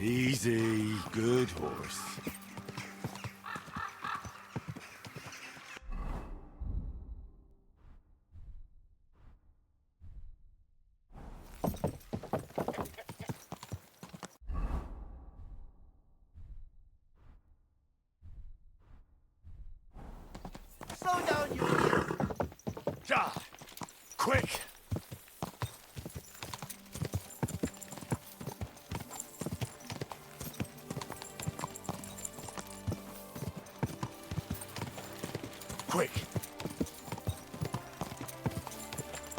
Easy, good horse. Slow down, you idiot! Ja! Quick! Quick!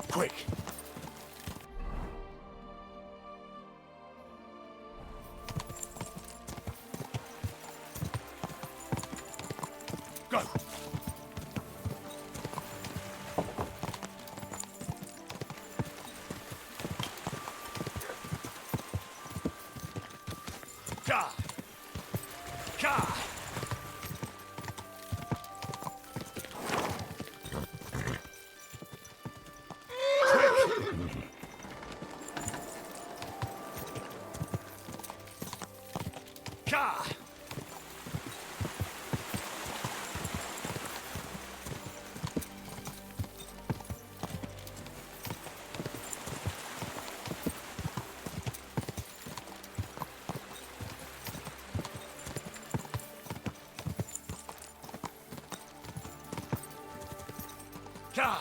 Quick! Go! Ja! Ja! Ja!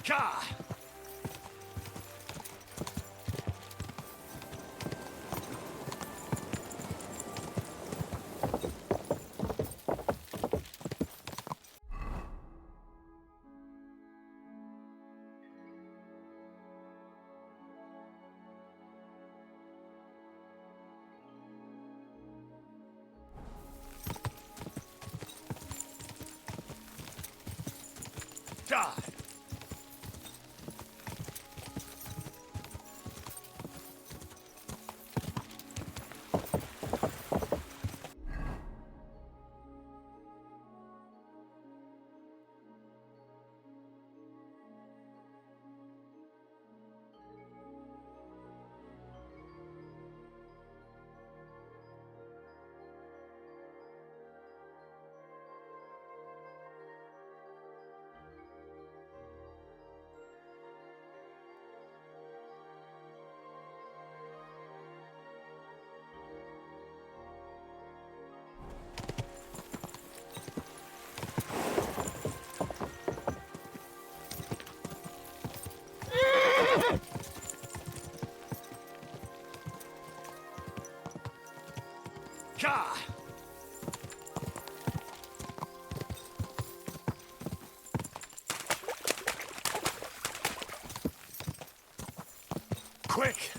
Ja! Ja! Ja! Ja! Quick!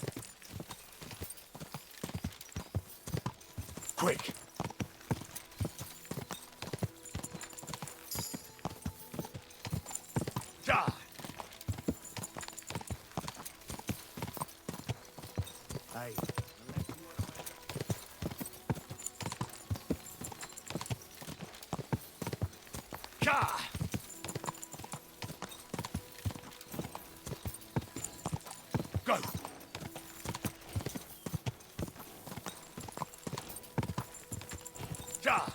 Quick! Ja! Hey. Ja! Go! Ja!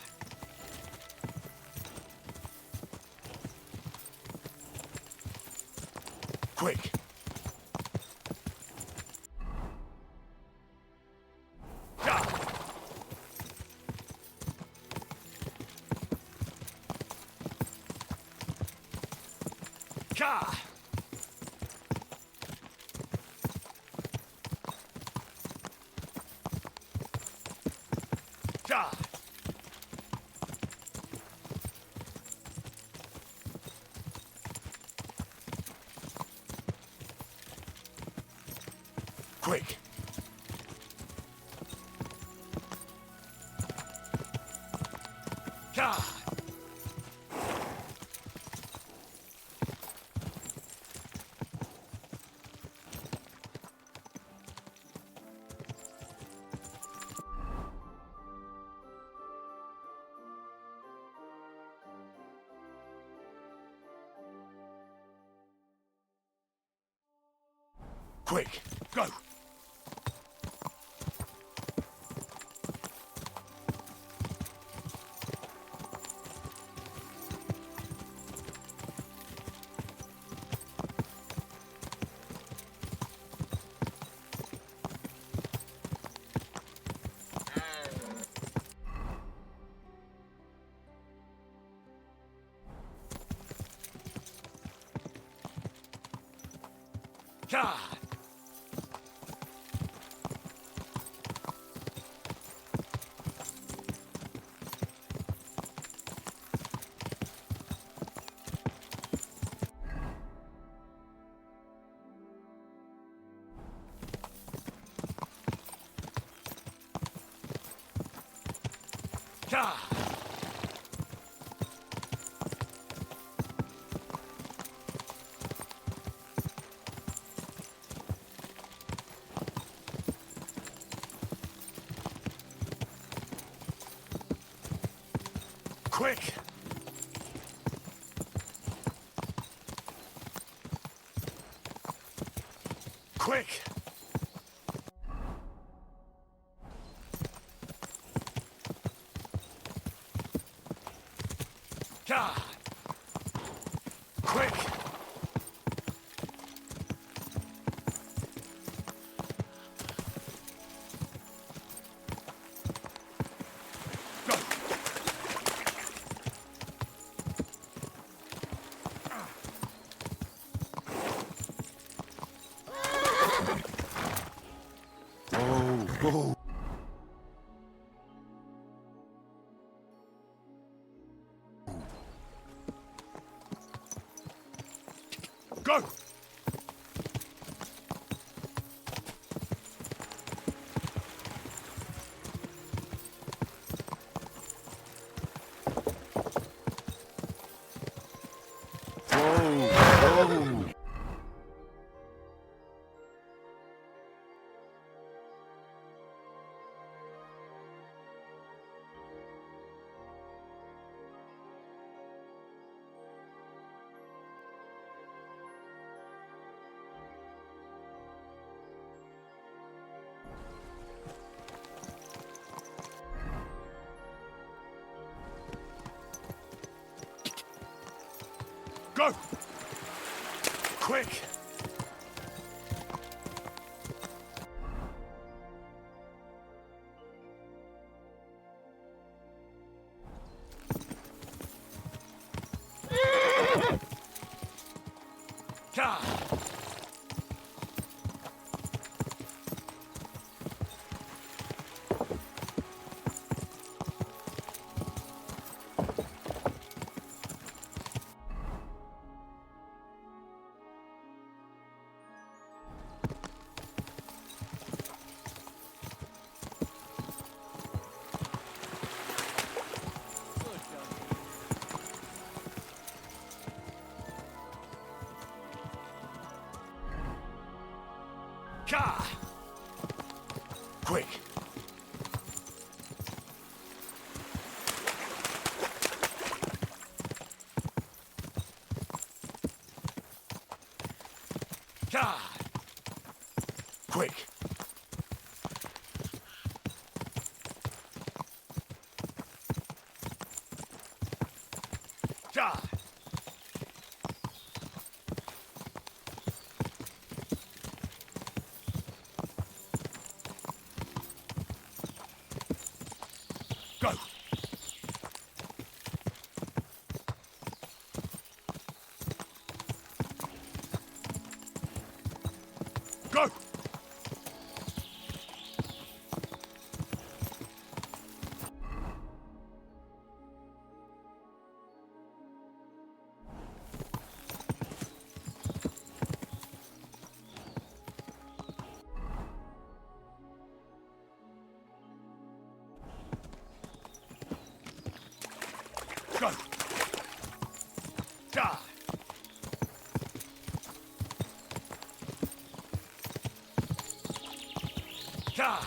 Quick! Ja! Ja! Ja! Quick! Ja! Quick. Go. God. God. Quick. Quick. God. Quick. Go. Go. Go. Quick. God. God. Quick. God. Quick. God. Go. Go. Go. God. God.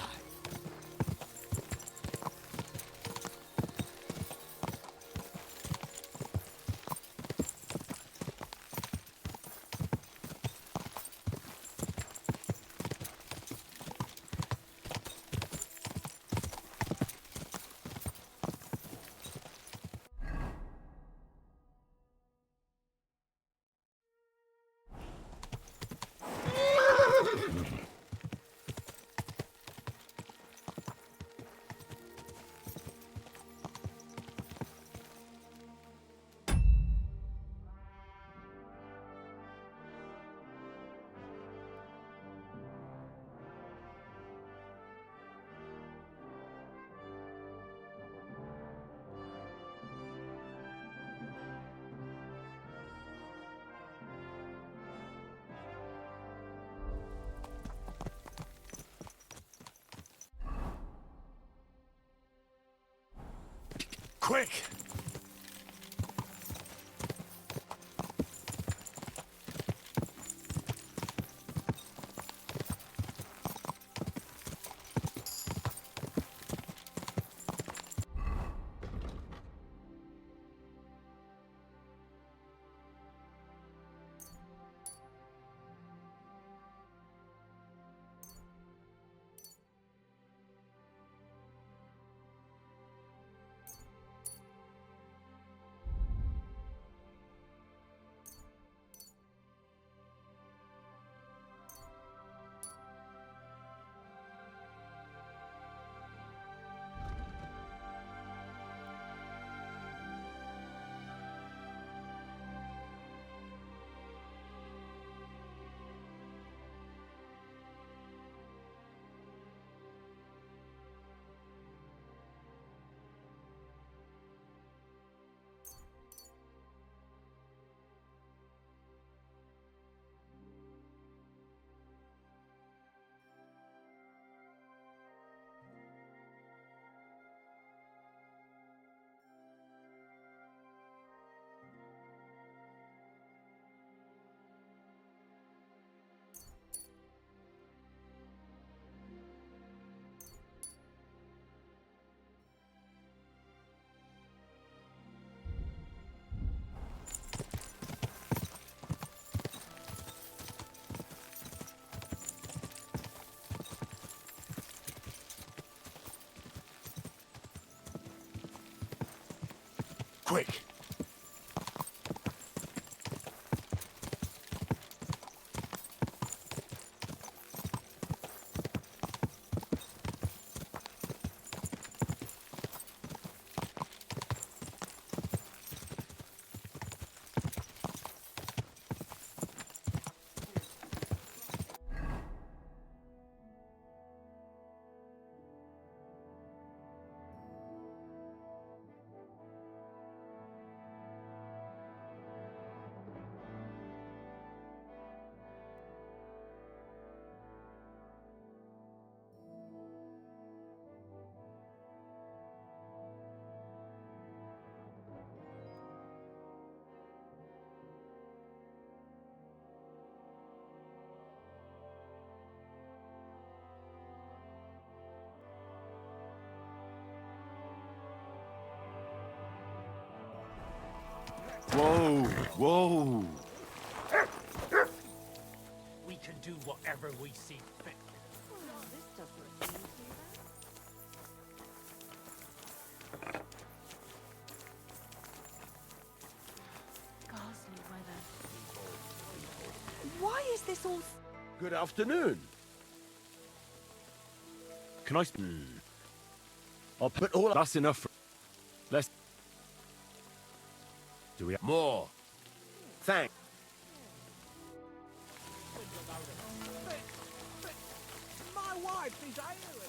Quick! Quick! Whoa, whoa. We can do whatever we see fit. This does not seem too bad. Ghastly weather. Why is this all... Good afternoon. Can I... I'll put all... That's enough for... Let's... Do we have more? Thanks. My wife is ailing.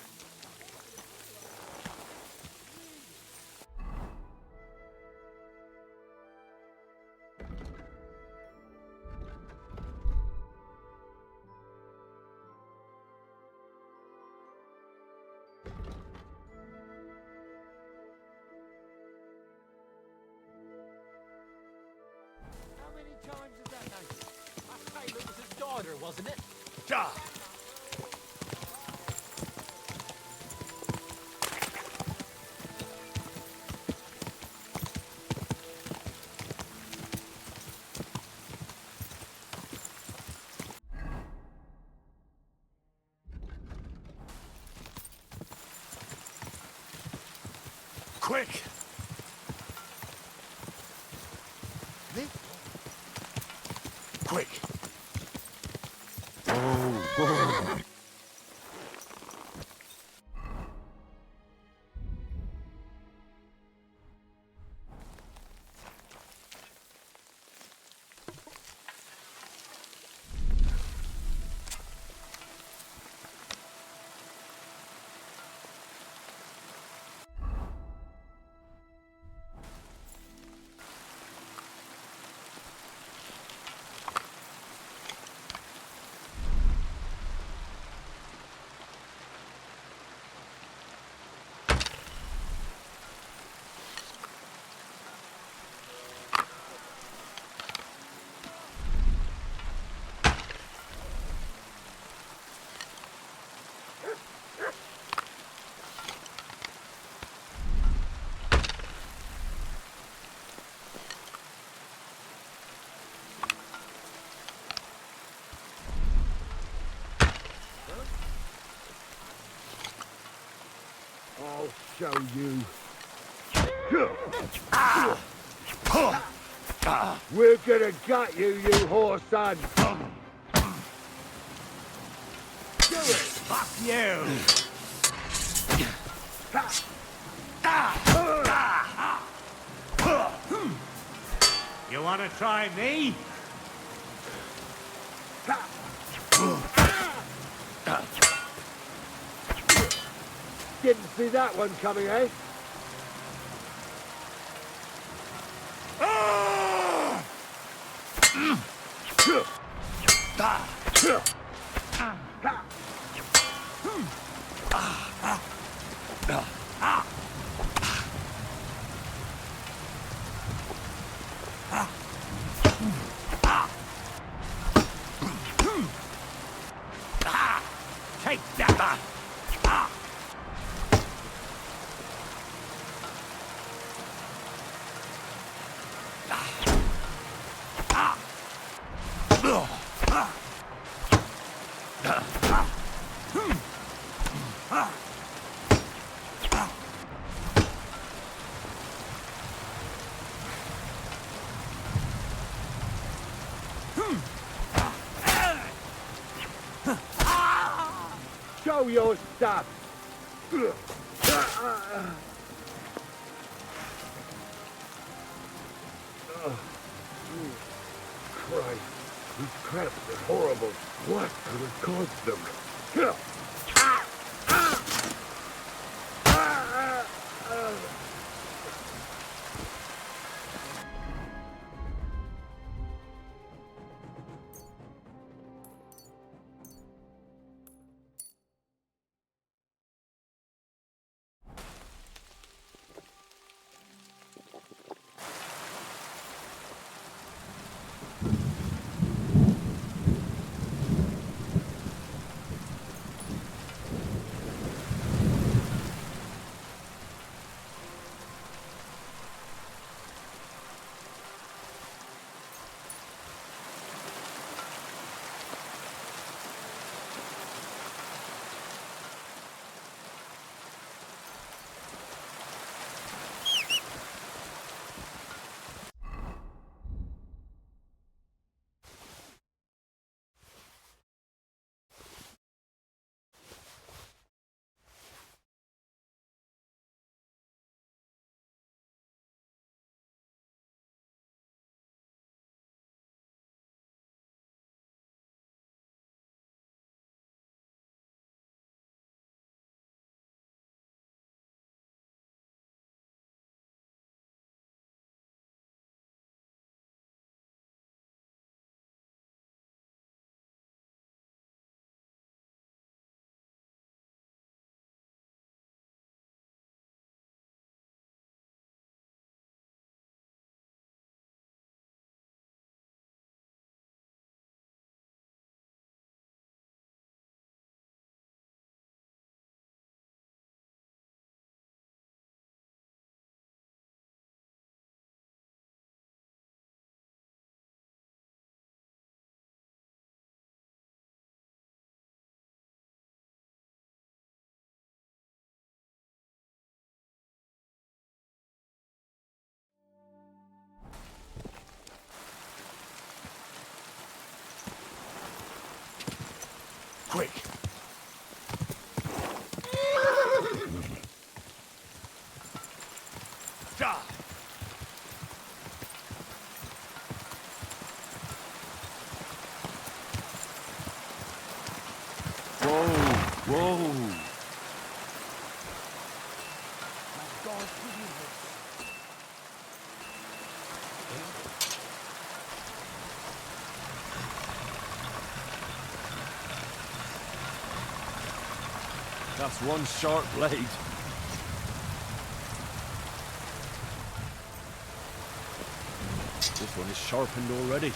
How many times is that now? I say it was his daughter, wasn't it? Ja! Quick! Quick! Whoa. I'll show you. We're gonna gut you, you whore son. Do it. Fuck you! You wanna try me? Didn't see that one coming, eh? Take that! Show your stuff. Christ, these cramps are horrible. What could have caused them? Quick! Die! Whoa! That's one sharp blade. This one is sharpened already.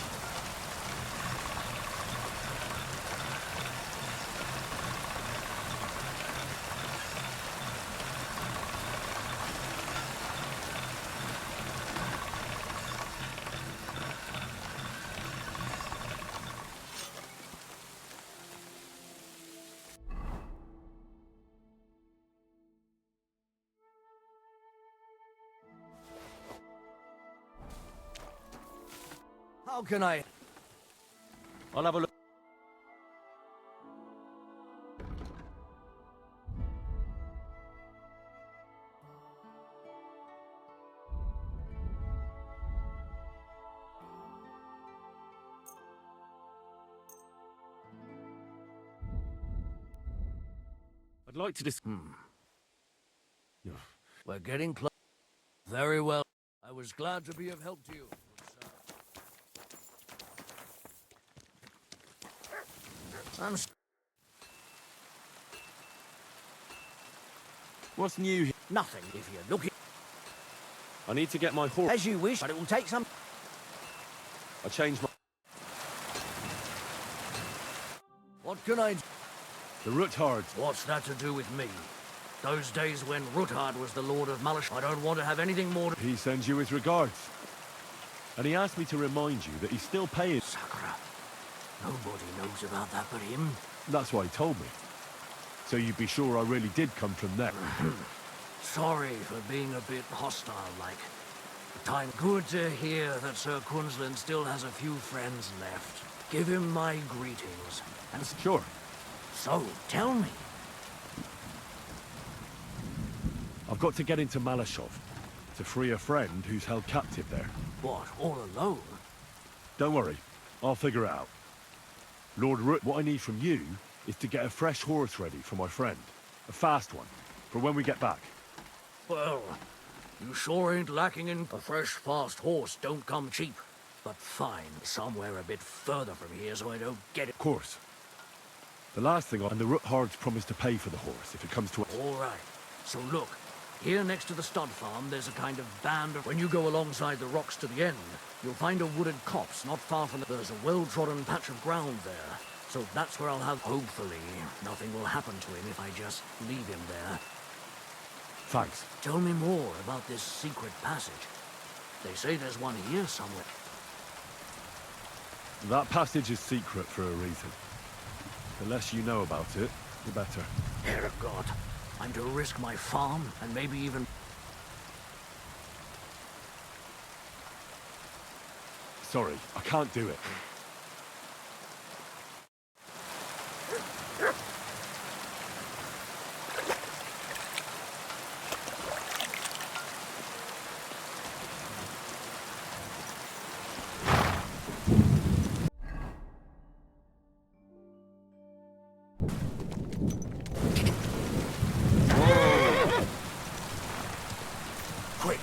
How can I? I'll have a look. I'd like to We're getting close. Very well. I was glad to be of help to you. I'm What's new here? nothing if you're looking I need to get my horse. as you wish, but it will take some. I changed my... What can I do? The Ruthards. What's that to do with me? Those days when Ruthard was the Lord of Malish, I don't want to have anything more to... He sends you his regards. And he asked me to remind you that he's still paying... Sakura. Nobody knows about that but him. That's what he told me. So you'd be sure I really did come from there. Sorry for being a bit hostile-like. Time good to hear that Sir Quinlan still has a few friends left. Give him my greetings. And Sure. so, tell me. I've got to get into Malashov to free a friend who's held captive there. What, all alone? Don't worry, I'll figure it out. Lord Root, what I need from you is to get a fresh horse ready for my friend. A fast one, for when we get back. Well, you sure ain't lacking in... A fresh, fast horse don't come cheap. But fine, somewhere a bit further from here so I don't get it. Of course. The last thing, and the Ruthards promised to pay for the horse if it comes to... All right. So look, here next to the stud farm, there's a kind of band of... When you go alongside the rocks to the end, you'll find a wooded copse not far from... There's a well-trodden patch of ground there. So that's where I'll have... Hopefully, nothing will happen to him if I just leave him there. Thanks. Tell me more about this secret passage. They say there's one here somewhere. That passage is secret for a reason. The less you know about it, the better. Dear God, I'm to risk my farm and maybe even... Sorry, I can't do it. Quick!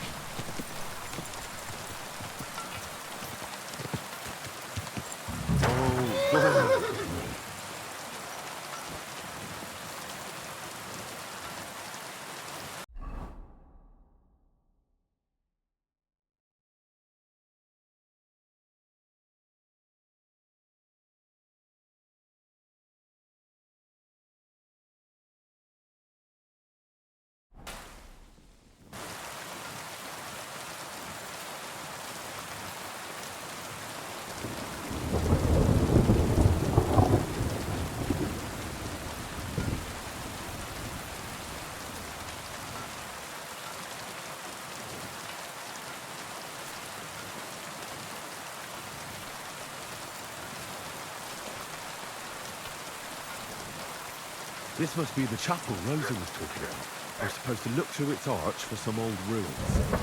This must be the chapel Rosa was talking about. We're supposed to look through its arch for some old ruins.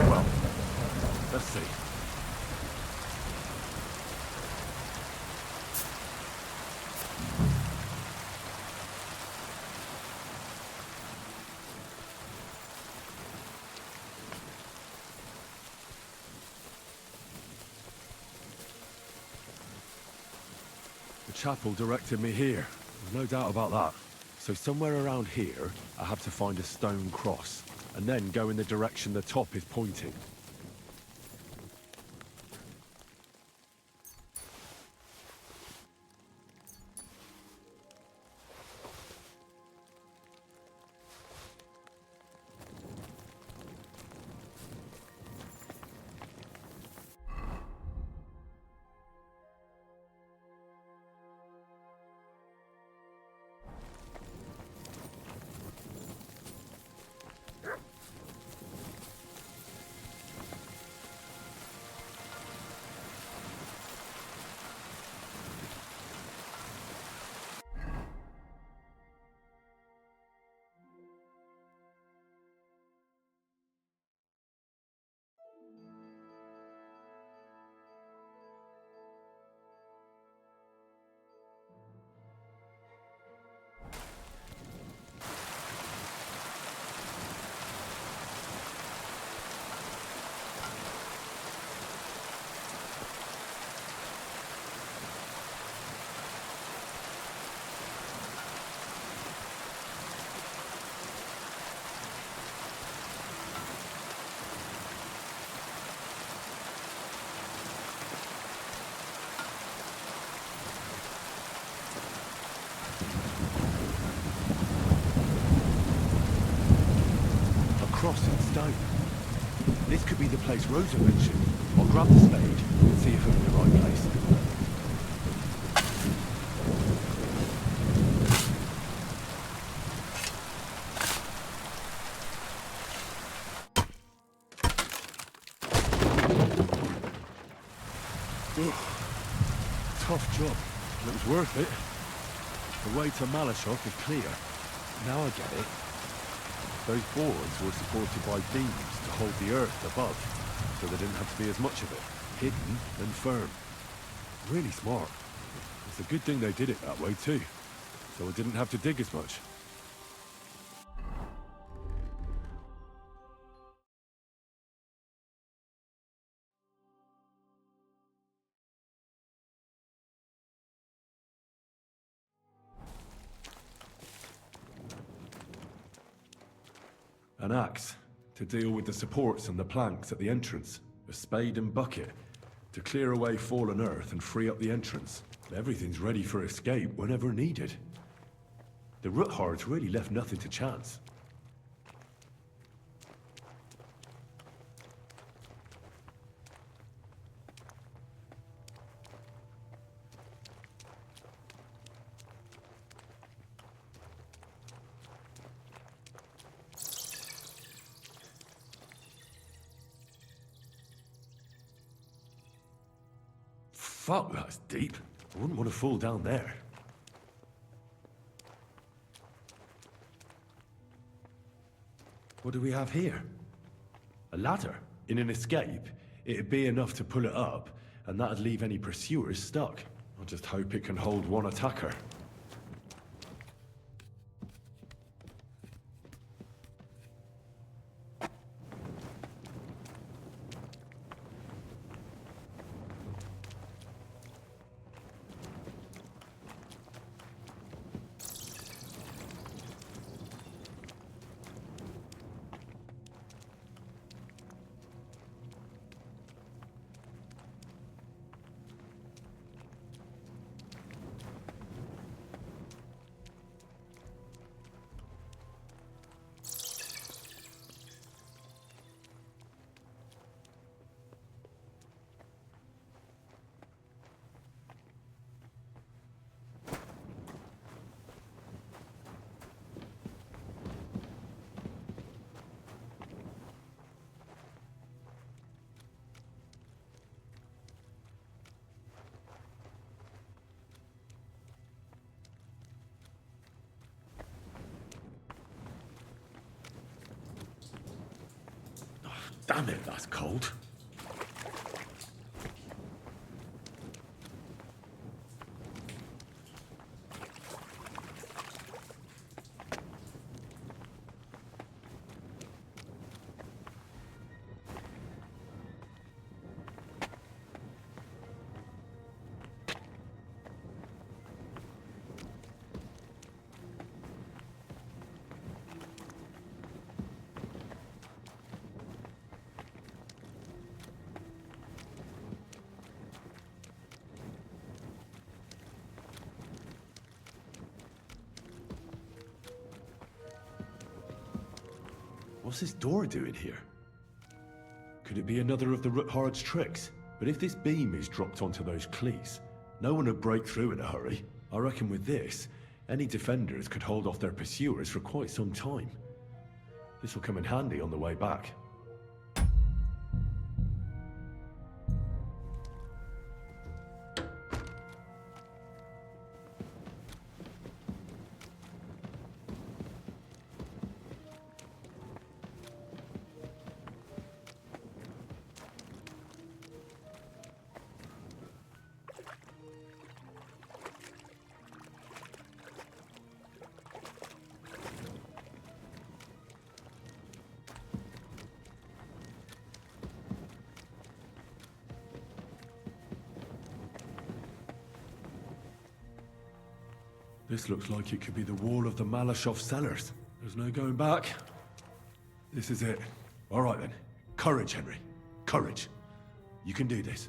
Well, let's see. The chapel directed me here. There's no doubt about that. So somewhere around here, I have to find a stone cross, and then go in the direction the top is pointing. cross in stone. This could be the place Rosa mentioned. I'll grab the spade and see if I'm in the right place. Tough job, but it was worth it. The way to Malashov is clear. Now I get it. Those boards were supported by beams to hold the earth above, so there didn't have to be as much of it, hidden and firm. Really smart. It's a good thing they did it that way too, so I didn't have to dig as much. An axe, to deal with the supports and the planks at the entrance. A spade and bucket, to clear away fallen earth and free up the entrance. Everything's ready for escape whenever needed. The Roothards really left nothing to chance. Fuck, that's deep. I wouldn't want to fall down there. What do we have here? A ladder? In an escape, it'd be enough to pull it up, and that'd leave any pursuers stuck. I just hope it can hold one attacker. Damn it, that's cold. What's this door doing here? Could it be another of the Roothards' tricks? But if this beam is dropped onto those cleats, no one would break through in a hurry. I reckon with this, any defenders could hold off their pursuers for quite some time. This will come in handy on the way back. This looks like it could be the wall of the Malashov cellars. There's no going back. This is it. All right then. Courage, Henry. Courage. You can do this.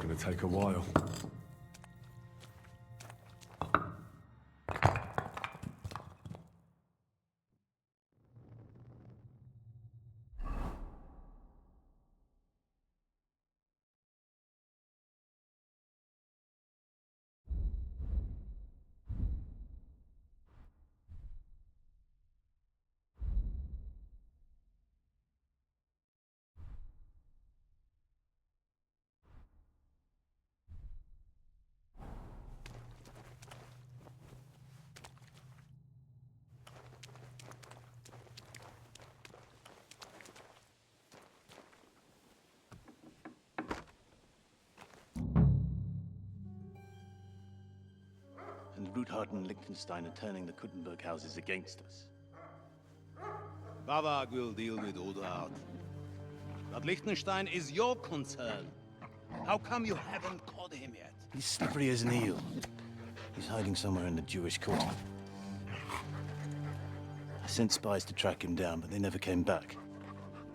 gonna take a while. And Ruthard and Liechtenstein are turning the Kuttenberg houses against us. Bavag will deal with Ruthard. But Liechtenstein is your concern. How come you haven't caught him yet? He's slippery as an eel. He's hiding somewhere in the Jewish quarter. I sent spies to track him down, but they never came back.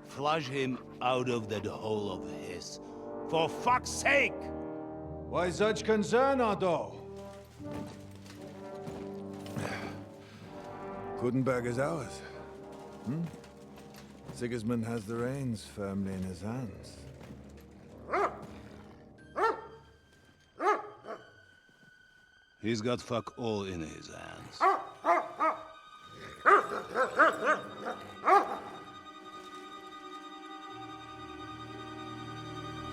Flush him out of that hole of his. For fuck's sake! Why such concern, Otto? Kuttenberg is ours. Sigismund has the reins firmly in his hands. He's got fuck all in his hands.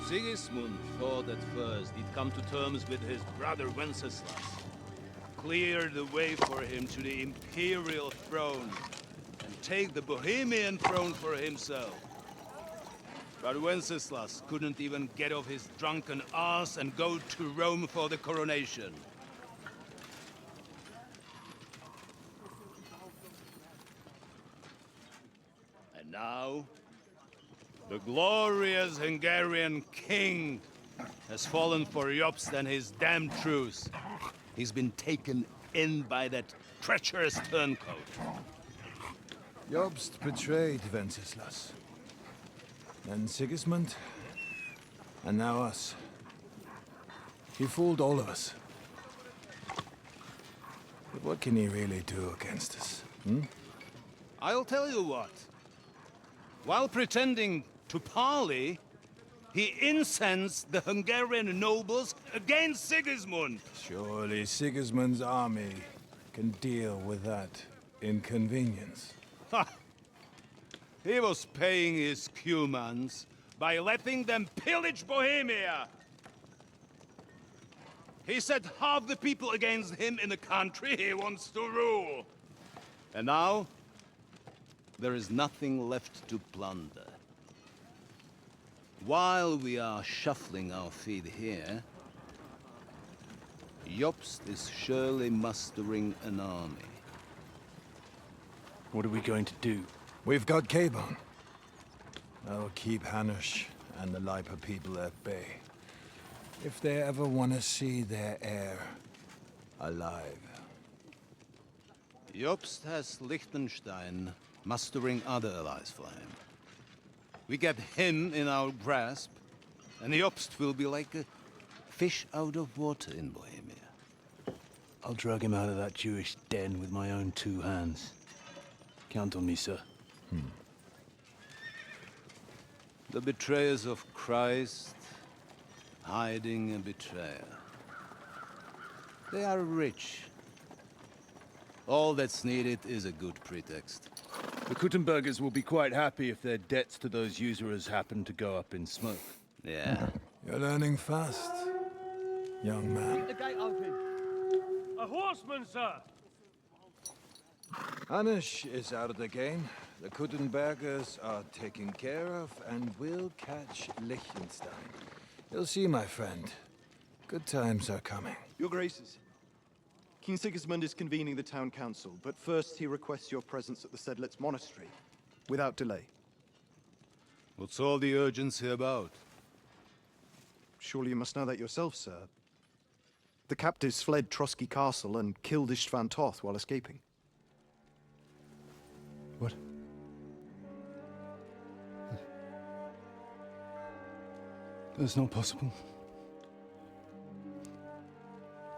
Sigismund thought at first he'd come to terms with his brother Wenceslas, clear the way for him to the imperial throne, and take the Bohemian throne for himself. But Wenceslas couldn't even get off his drunken ass and go to Rome for the coronation. And now, the glorious Hungarian king has fallen for Jobst and his damned truce. He's been taken in by that treacherous turncoat. Jobst betrayed Wenceslas. Then Sigismund, and now us. He fooled all of us. But what can he really do against us? I'll tell you what. While pretending to parley, he incensed the Hungarian nobles against Sigismund. Surely Sigismund's army can deal with that inconvenience. Ha! He was paying his Cumans by letting them pillage Bohemia. He set half the people against him in the country he wants to rule. And now, there is nothing left to plunder. While we are shuffling our feet here, Jobst is surely mustering an army. What are we going to do? We've got Caban. That'll keep Hanush and the Lipa people at bay. If they ever want to see their heir alive. Jobst has Liechtenstein mustering other allies for him. We get him in our grasp, and Jobst will be like a fish out of water in Bohemia. I'll drag him out of that Jewish den with my own 2 hands. Count on me, sir. The betrayers of Christ, hiding a betrayer. They are rich. All that's needed is a good pretext. The Kuttenbergers will be quite happy if their debts to those usurers happen to go up in smoke. Yeah. You're learning fast, young man. The gate open. A horseman, sir! Hanush is out of the game. The Kuttenbergers are taken care of, and we'll catch Liechtenstein. You'll see, my friend. Good times are coming. Your Graces, King Sigismund is convening the town council, but first he requests your presence at the Sedlitz monastery, without delay. What's all the urgency about? Surely you must know that yourself, sir. The captives fled Trotsky Castle and killed Istvan Toth while escaping. What? That's not possible.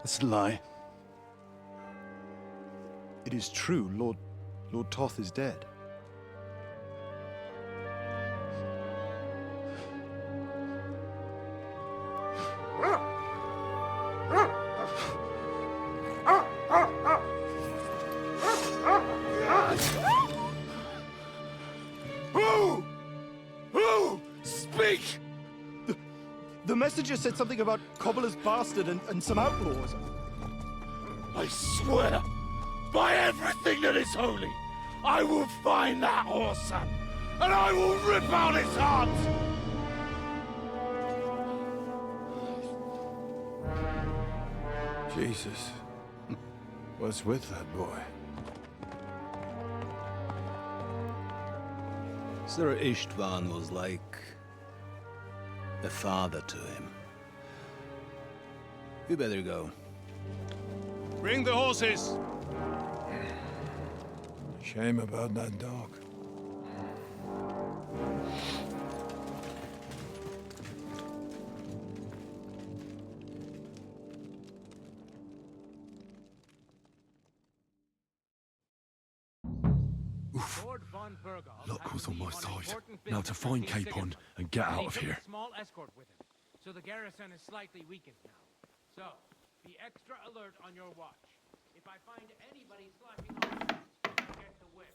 That's a lie. It is true, Lord Toth is dead. Who? Speak! The messenger said something about Cobbler's bastard and some outlaws. I swear, by everything that is holy, I will find that whoreson, and I will rip out his heart! Jesus. What's with that boy? Sir Ishtvan was like a father to him. You better go. Bring the horses! Shame about that dog. Luck was on my side. Now to find Capon and get out of here. Small escort with him, so the garrison is slightly weakened now. So, be extra alert on your watch. If I find anybody slacking on the I'll get the whip.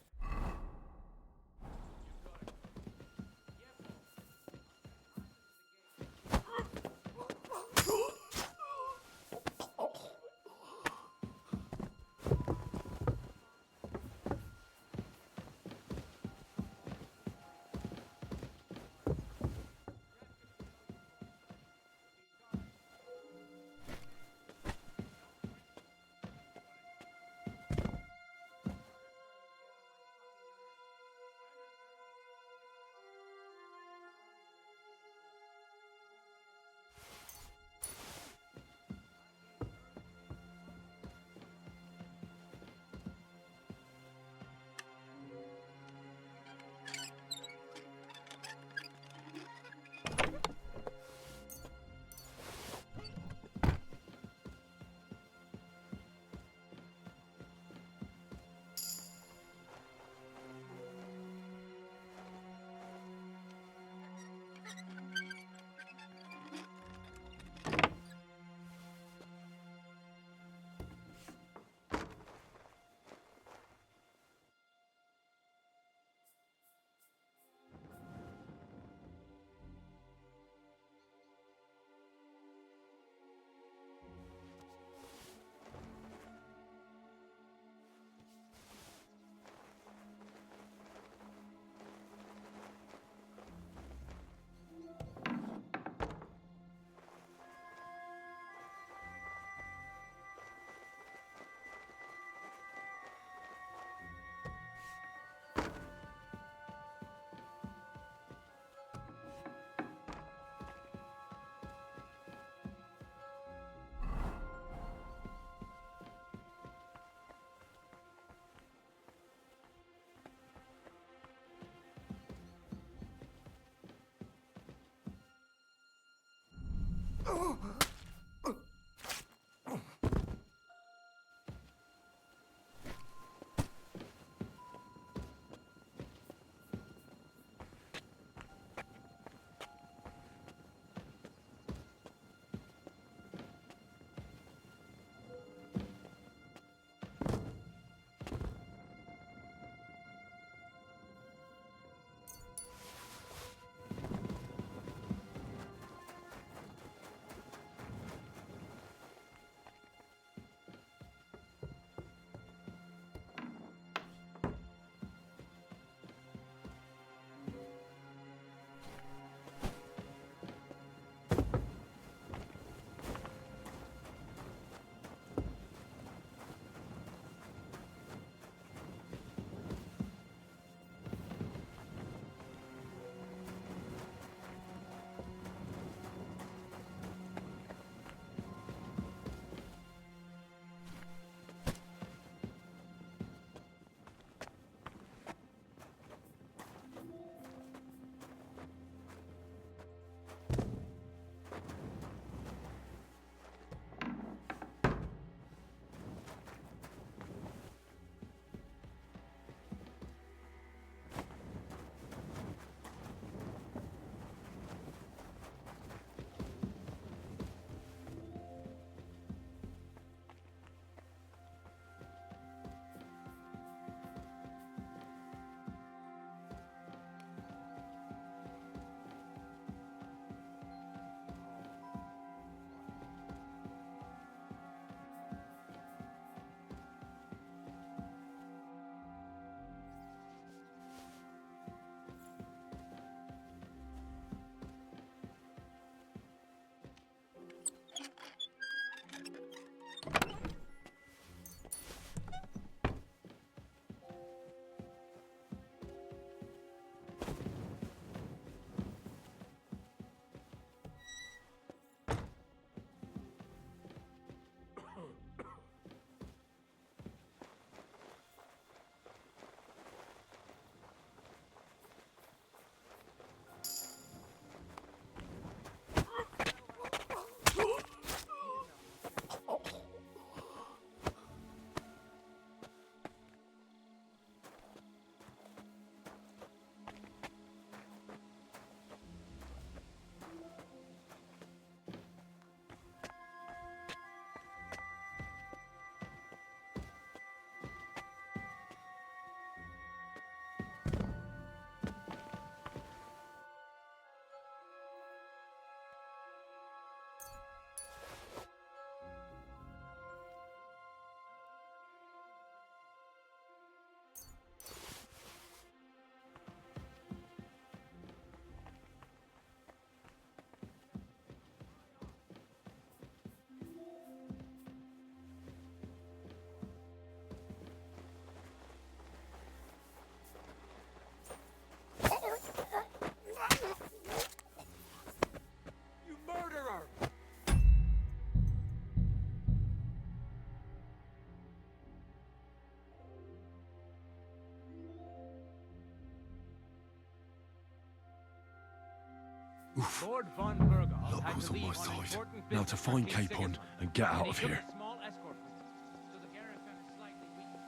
Lord von Burgall Luck had was to on my leave on side. important Now business to for find King Capon Sigismund, and get out he of took here. a small escort with him, so the garrison is slightly weakened.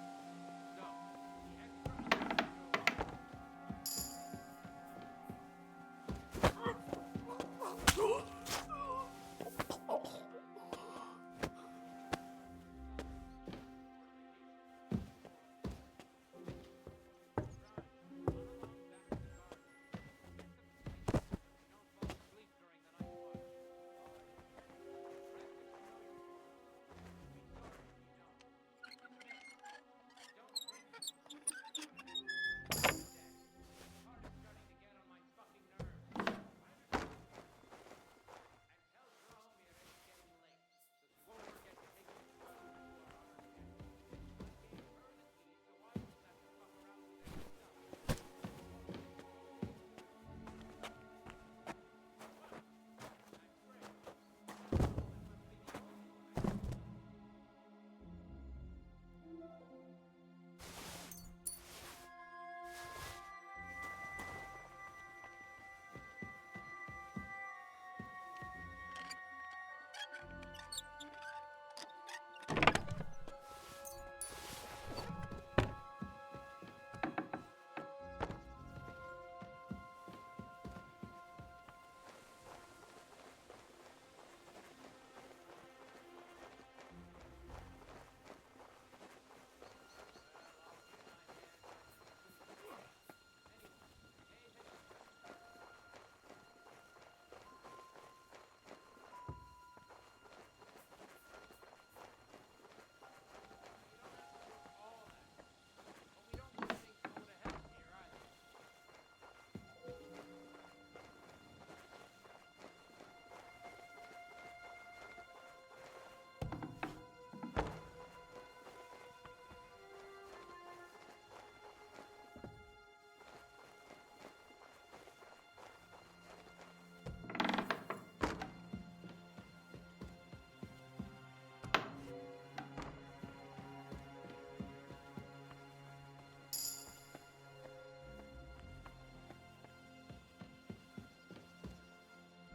So, be extra alert on your watch.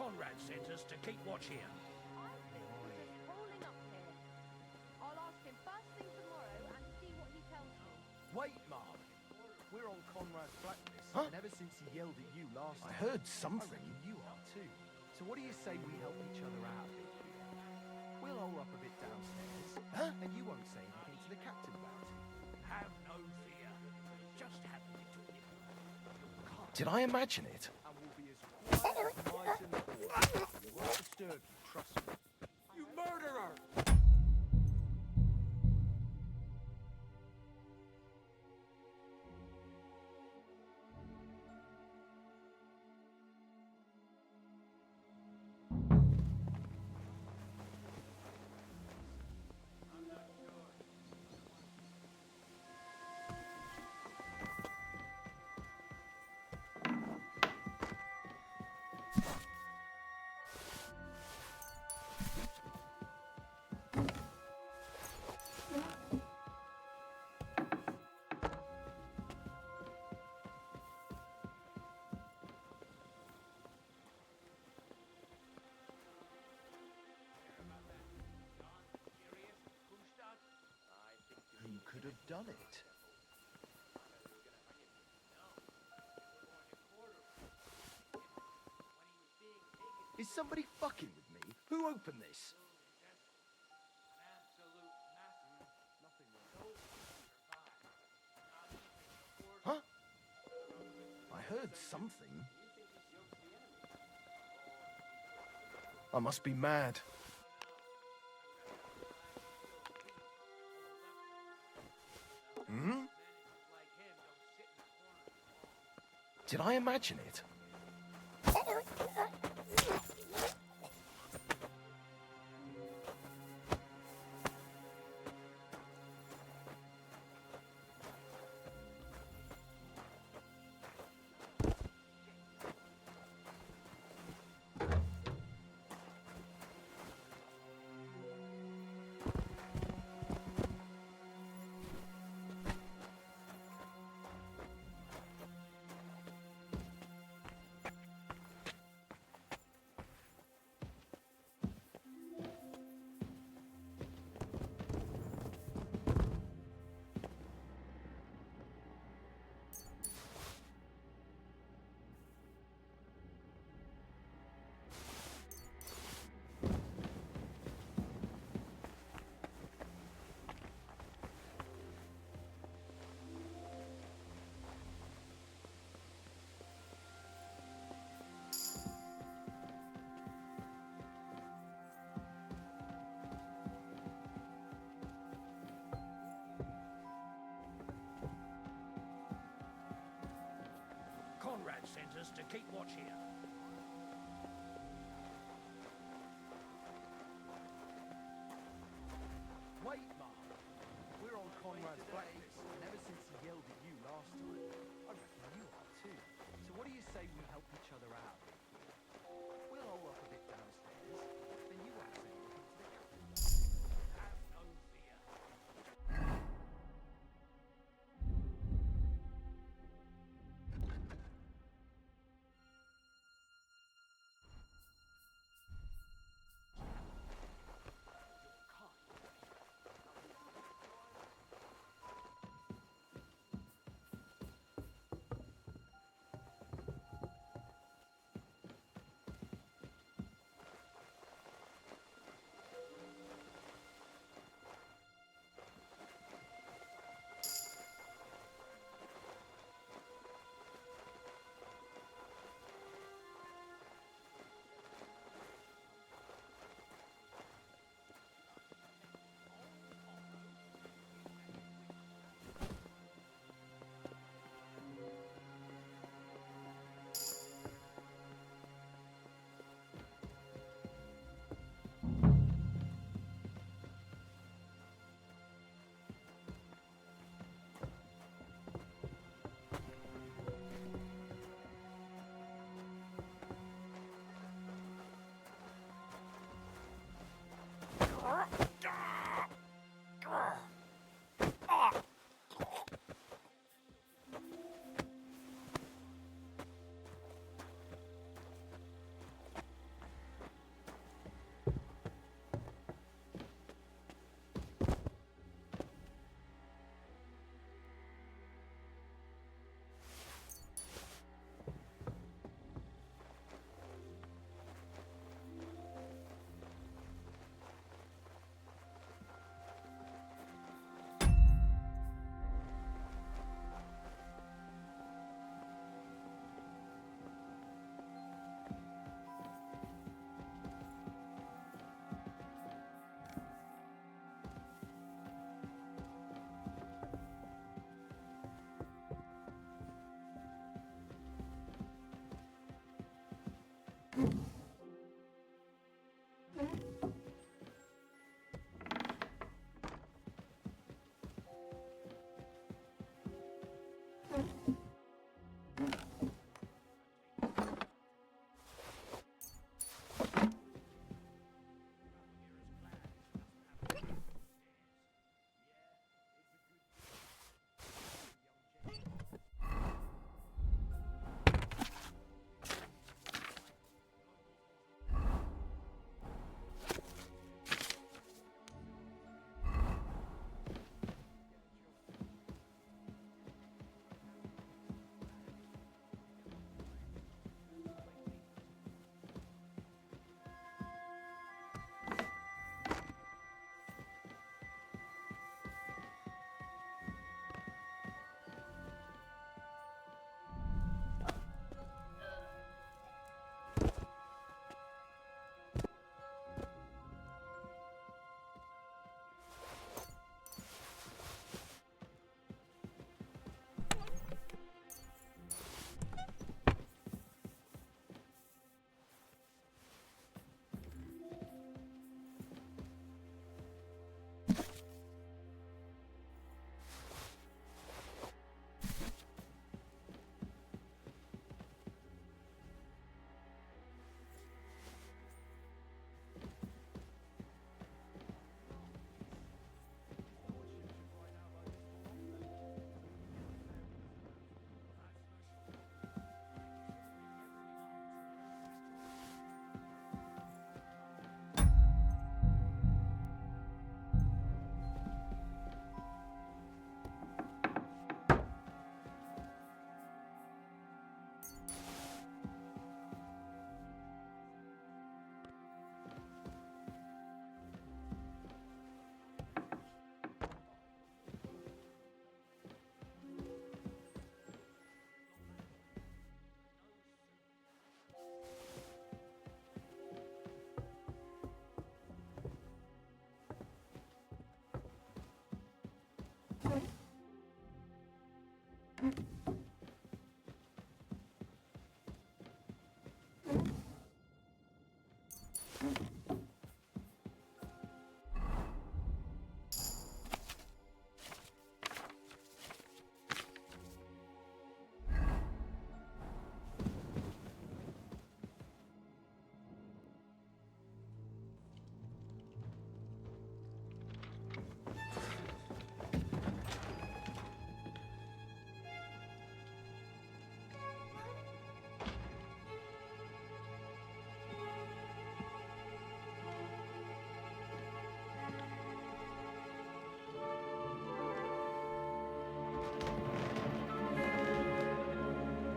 Conrad sent us to keep watch here. I think he's just hauling up here. I'll ask him first thing tomorrow and see what he tells me. Wait, Mark. We're on Conrad's blacklist, Huh? and ever since he yelled at you last I time, heard I something. reckon you are too. So what do you say we help each other out a bit here? We'll hole up a bit downstairs, Huh? and you won't say anything to the captain about it. Have no fear. Just have a little nibble. Did I imagine it? And we'll be as quiet as mice in the corner. We won't disturb you, trust me. You murderer! Who could have done it? Is somebody fucking with me? Who opened this? Huh? I heard something. I must be mad. Hmm? Did I imagine it? Conrad sent us to keep watch here. Wait, Mark. We're on Conrad's blacklist, and ever since he yelled at you last time, I reckon you are too. So what do you say we help each other out a bit here? We'll hole up a bit downstairs, then you won't say anything to the captain. Have no fear.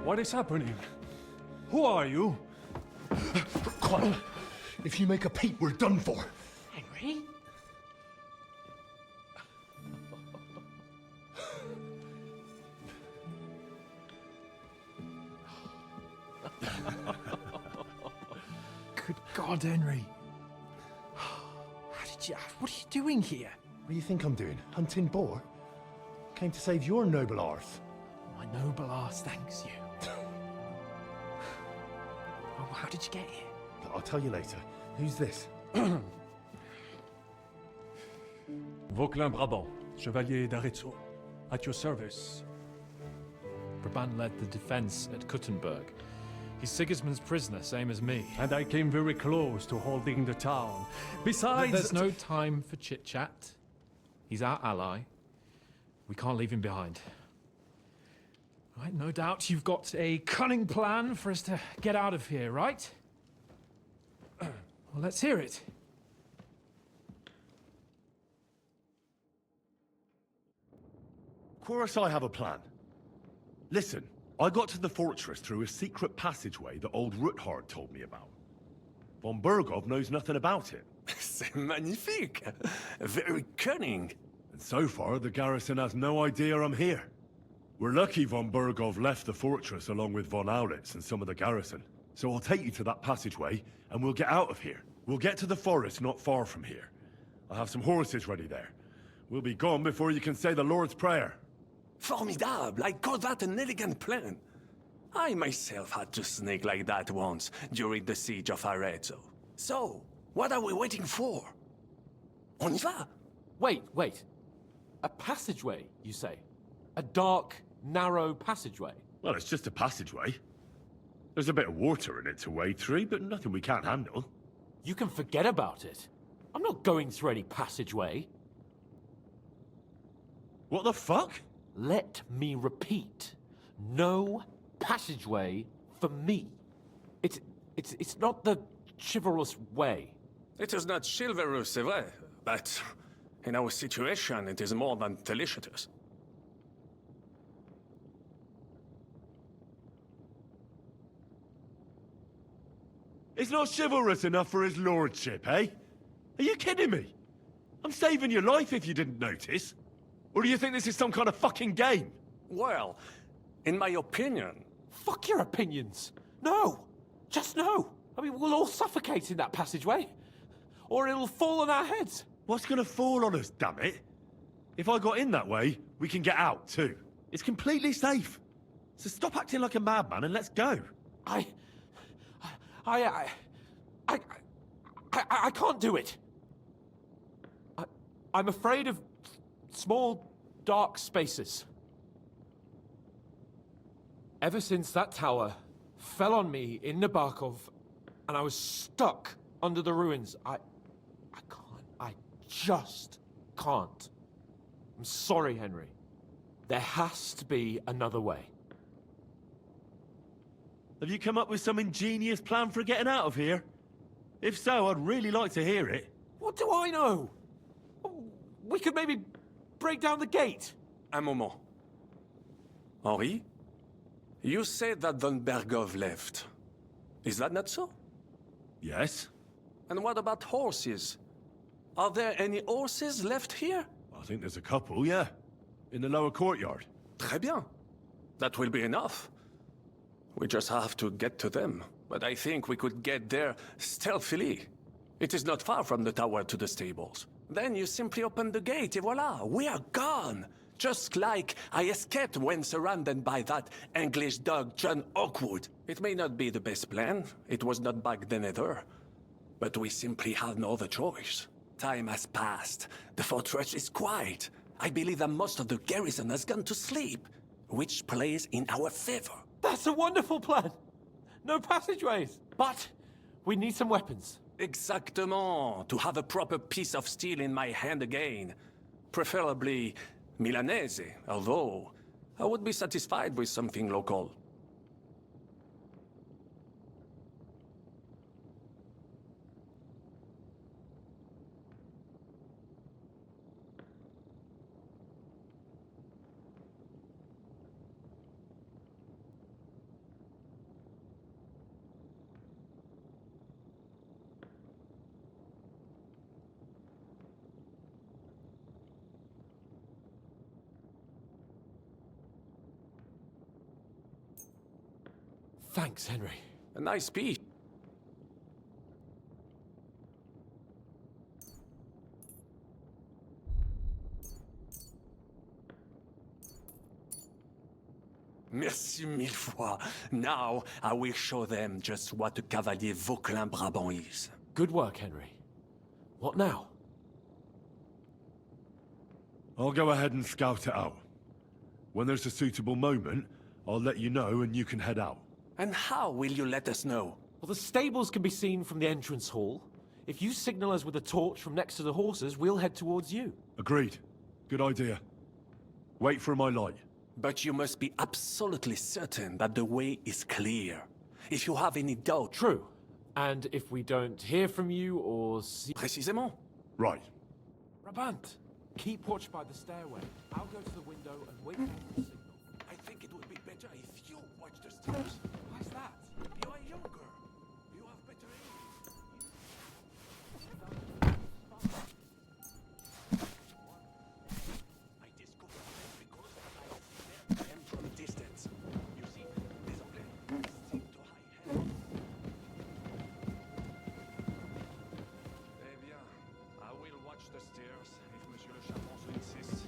What is happening? Who are you? Quiet. If you make a peep, we're done for. Henry? Good God, Henry. How did you... What are you doing here? What do you think I'm doing? Hunting boar? Came to save your noble arse. My noble arse thanks you. Oh, how did you get here? I'll tell you later. Who's this? Vauquelin Brabant, Chevalier d'Arezzo. At your service. Brabant led the defense at Kuttenberg. He's Sigismund's prisoner, same as me. And I came very close to holding the town. Besides... There's no time for chit-chat. He's our ally. We can't leave him behind. Right, no doubt you've got a cunning plan for us to get out of here, right? Well, let's hear it. Of course I have a plan. Listen, I got to the fortress through a secret passageway that old Ruthard told me about. Von Burgov knows nothing about it. C'est magnifique! Very cunning. And so far, the garrison has no idea I'm here. We're lucky von Burgov left the fortress along with von Aulitz and some of the garrison. So I'll take you to that passageway, and we'll get out of here. We'll get to the forest not far from here. I have some horses ready there. We'll be gone before you can say the Lord's Prayer. Formidable! I call that an elegant plan. I myself had to sneak like that once during the siege of Arezzo. So, what are we waiting for? On y va? Wait. A passageway, you say? A dark, narrow passageway? Well, it's just a passageway. There's a bit of water in it to wade through, but nothing we can't handle. You can forget about it. I'm not going through any passageway. What the fuck? Let me repeat. No passageway for me. It's not the chivalrous way. It is not chivalrous, c'est vrai, but in our situation, it is more than delicious. It's not chivalrous enough for his lordship, eh? Are you kidding me? I'm saving your life if you didn't notice. Or do you think this is some kind of fucking game? Well, in my opinion... Fuck your opinions. No. Just no. I mean, we'll all suffocate in that passageway. Or it'll fall on our heads. What's gonna fall on us, damn it? If I got in that way, we can get out, too. It's completely safe. So stop acting like a madman and let's go. I can't do it. I'm afraid of small, dark spaces. Ever since that tower fell on me in Nabokov, and I was stuck under the ruins, I just can't. I'm sorry, Henry. There has to be another way. Have you come up with some ingenious plan for getting out of here? If so, I'd really like to hear it. What do I know? We could maybe break down the gate. Un moment. Henri? You said that Von Bergov left. Is that not so? Yes. And what about horses? Are there any horses left here? I think there's a couple, yeah. In the lower courtyard. Très bien. That will be enough. We just have to get to them. But I think we could get there stealthily. It is not far from the tower to the stables. Then you simply open the gate, et voila, we are gone! Just like I escaped when surrounded by that English dog John Oakwood. It may not be the best plan, it was not back then either. But we simply had no other choice. Time has passed. The fortress is quiet. I believe that most of the garrison has gone to sleep, which plays in our favor. That's a wonderful plan! No passageways! But we need some weapons. Exactement. To have a proper piece of steel in my hand again. Preferably Milanese, although I would be satisfied with something local. Thanks, Henry. A nice piece. Merci mille fois. Now, I will show them just what a Cavalier Vauquelin-Brabant is. Good work, Henry. What now? I'll go ahead and scout it out. When there's a suitable moment, I'll let you know and you can head out. And how will you let us know? Well, the stables can be seen from the entrance hall. If you signal us with a torch from next to the horses, we'll head towards you. Agreed. Good idea. Wait for my light. But you must be absolutely certain that the way is clear. If you have any doubt... True. And if we don't hear from you or see... Précisément. Right. Brabant, keep watch by the stairway. I'll go to the window and wait for the signal. I think it would be better if you watch the stairs. Why's that? You are younger. You have better aim. I discovered them because I see them from a distance. You see, les Anglais seem to high head. Eh bien, I will watch the stairs if Monsieur le Chapon so insists.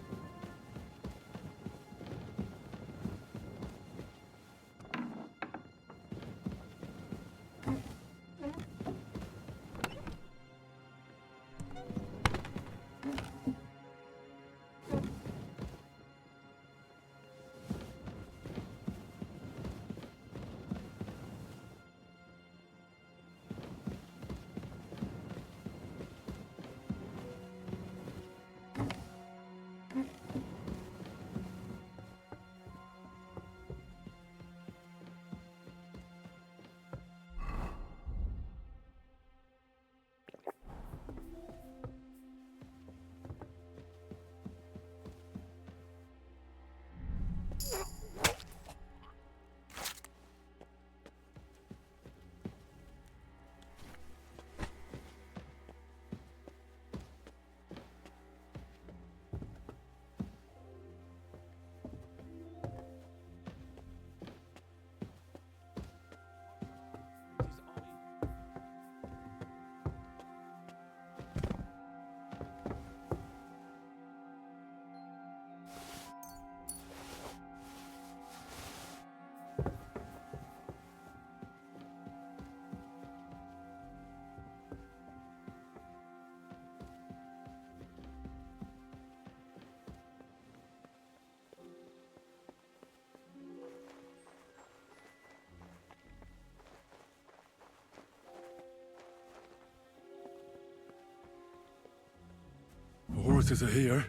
horses are here.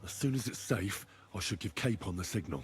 As soon as it's safe, I should give Cape on the signal.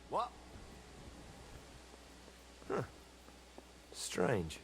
What? Huh. Strange.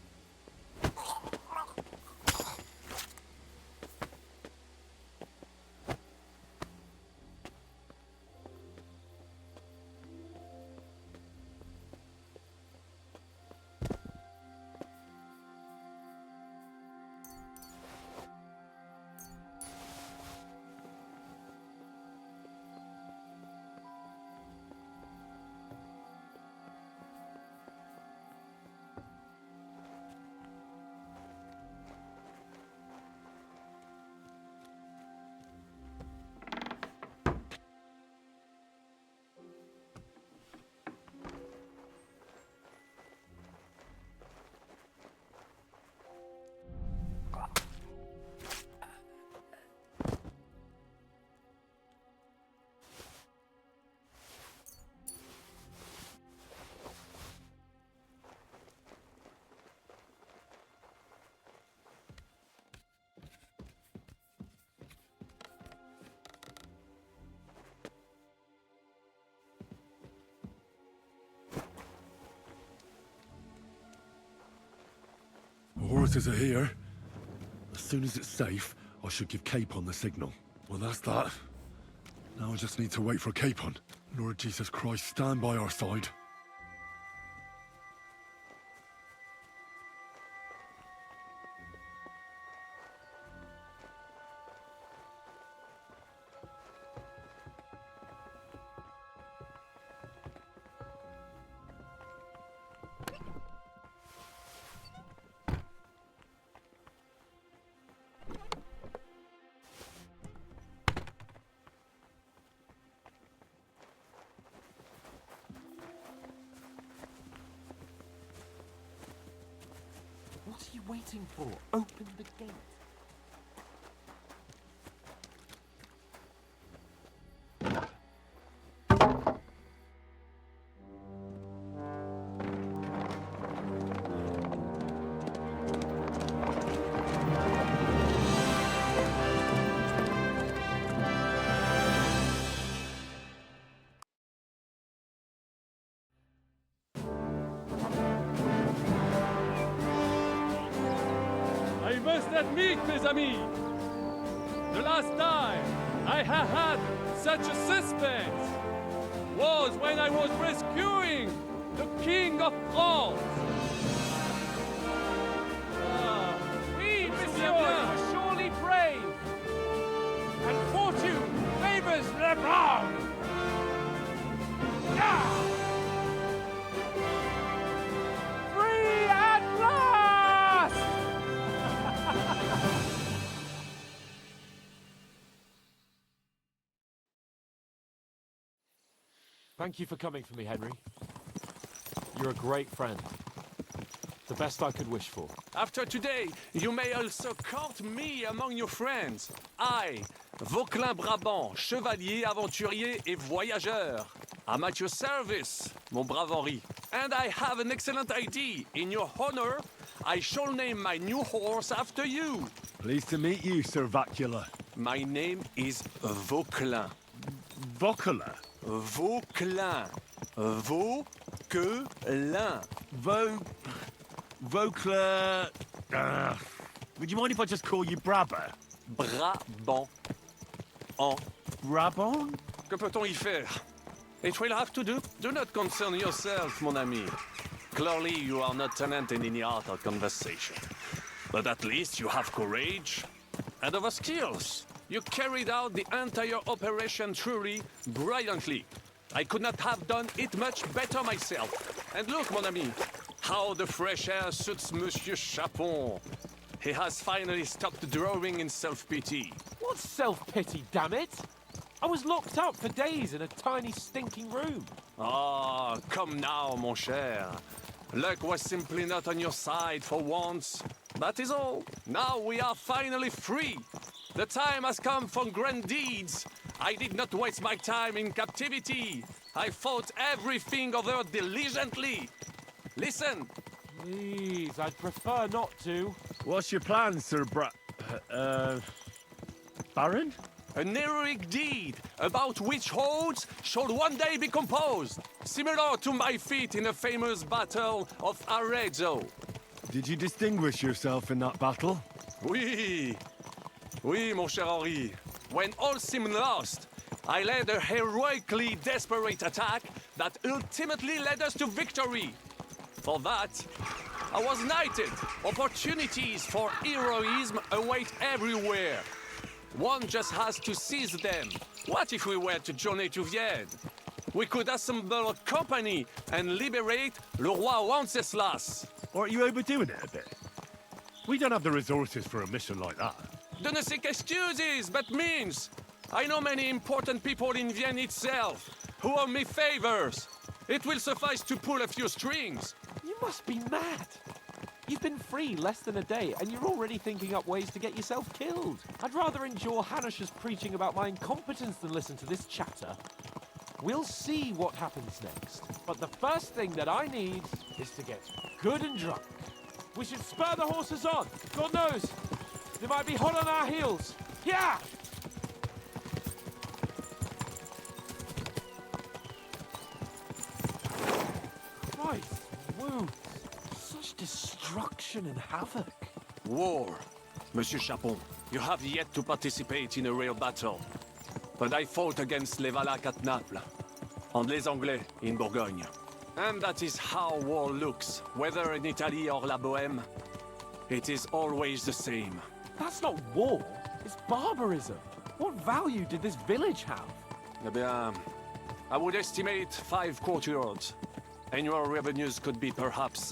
The horses are here. As soon as it's safe, I should give Cape on the signal. Well, that's that. Now I just need to wait for Capon. Lord Jesus Christ, stand by our side. What are you waiting for? Open the gate. I must admit, mes amis, the last time I have had such a suspense was when I was rescuing the King of France. Oui, monsieur, you are surely brave. And fortune favors le brave. Free at last! Thank you for coming for me, Henry. You're a great friend. The best I could wish for. After today, you may also count me among your friends. I, Vauquelin Brabant, chevalier, aventurier et voyageur. I'm at your service, mon brave Henri. And I have an excellent idea. In your honor, I shall name my new horse after you. Pleased to meet you, Sir Vacula. My name is Vauquelin. Vauquelin? Vauquelin. Vauquelin. Vauclair... would you mind if I just call you Brabber? Brabant. En. Brabant? Que peut-on y faire? It will have to do. Do not concern yourself, mon ami. Clearly, you are not tenant in any art or conversation. But at least you have courage and other skills. You carried out the entire operation truly brilliantly. I could not have done it much better myself. And look, mon ami, how the fresh air suits Monsieur Chapon. He has finally stopped drawing in self-pity. What self-pity, damn it? I was locked up for days in a tiny stinking room. Ah, come now, mon cher. Luck was simply not on your side for once. That is all. Now we are finally free. The time has come for grand deeds. I did not waste my time in captivity. I fought everything over diligently. Listen. Please, I'd prefer not to. What's your plan, Sir Baron? An heroic deed about which odes shall one day be composed, similar to my feat in the famous battle of Arezzo. Did you distinguish yourself in that battle? Oui. Oui, mon cher Henri. When all seemed lost, I led a heroically desperate attack that ultimately led us to victory. For that, I was knighted. Opportunities for heroism await everywhere. One just has to seize them. What if we were to journey to Vienne? We could assemble a company and liberate le roi Wenceslas. Aren't you overdoing it a bit? We don't have the resources for a mission like that. De ne seek excuses, but means. I know many important people in Vienne itself who owe me favors. It will suffice to pull a few strings. You must be mad. You've been free less than a day, and you're already thinking up ways to get yourself killed. I'd rather endure Hanish's preaching about my incompetence than listen to this chatter. We'll see what happens next. But the first thing that I need is to get good and drunk. We should spur the horses on. God knows, they might be hot on our heels. Yeah! Christ, woo. Such destruction and havoc. War. Monsieur Chapon, you have yet to participate in a real battle. But I fought against les Valaques at Naples, and les Anglais in Bourgogne. And that is how war looks, whether in Italy or La Bohème. It is always the same. That's not war, it's barbarism. What value did this village have? Eh bien, I would estimate 5 courtyards. Annual revenues could be perhaps,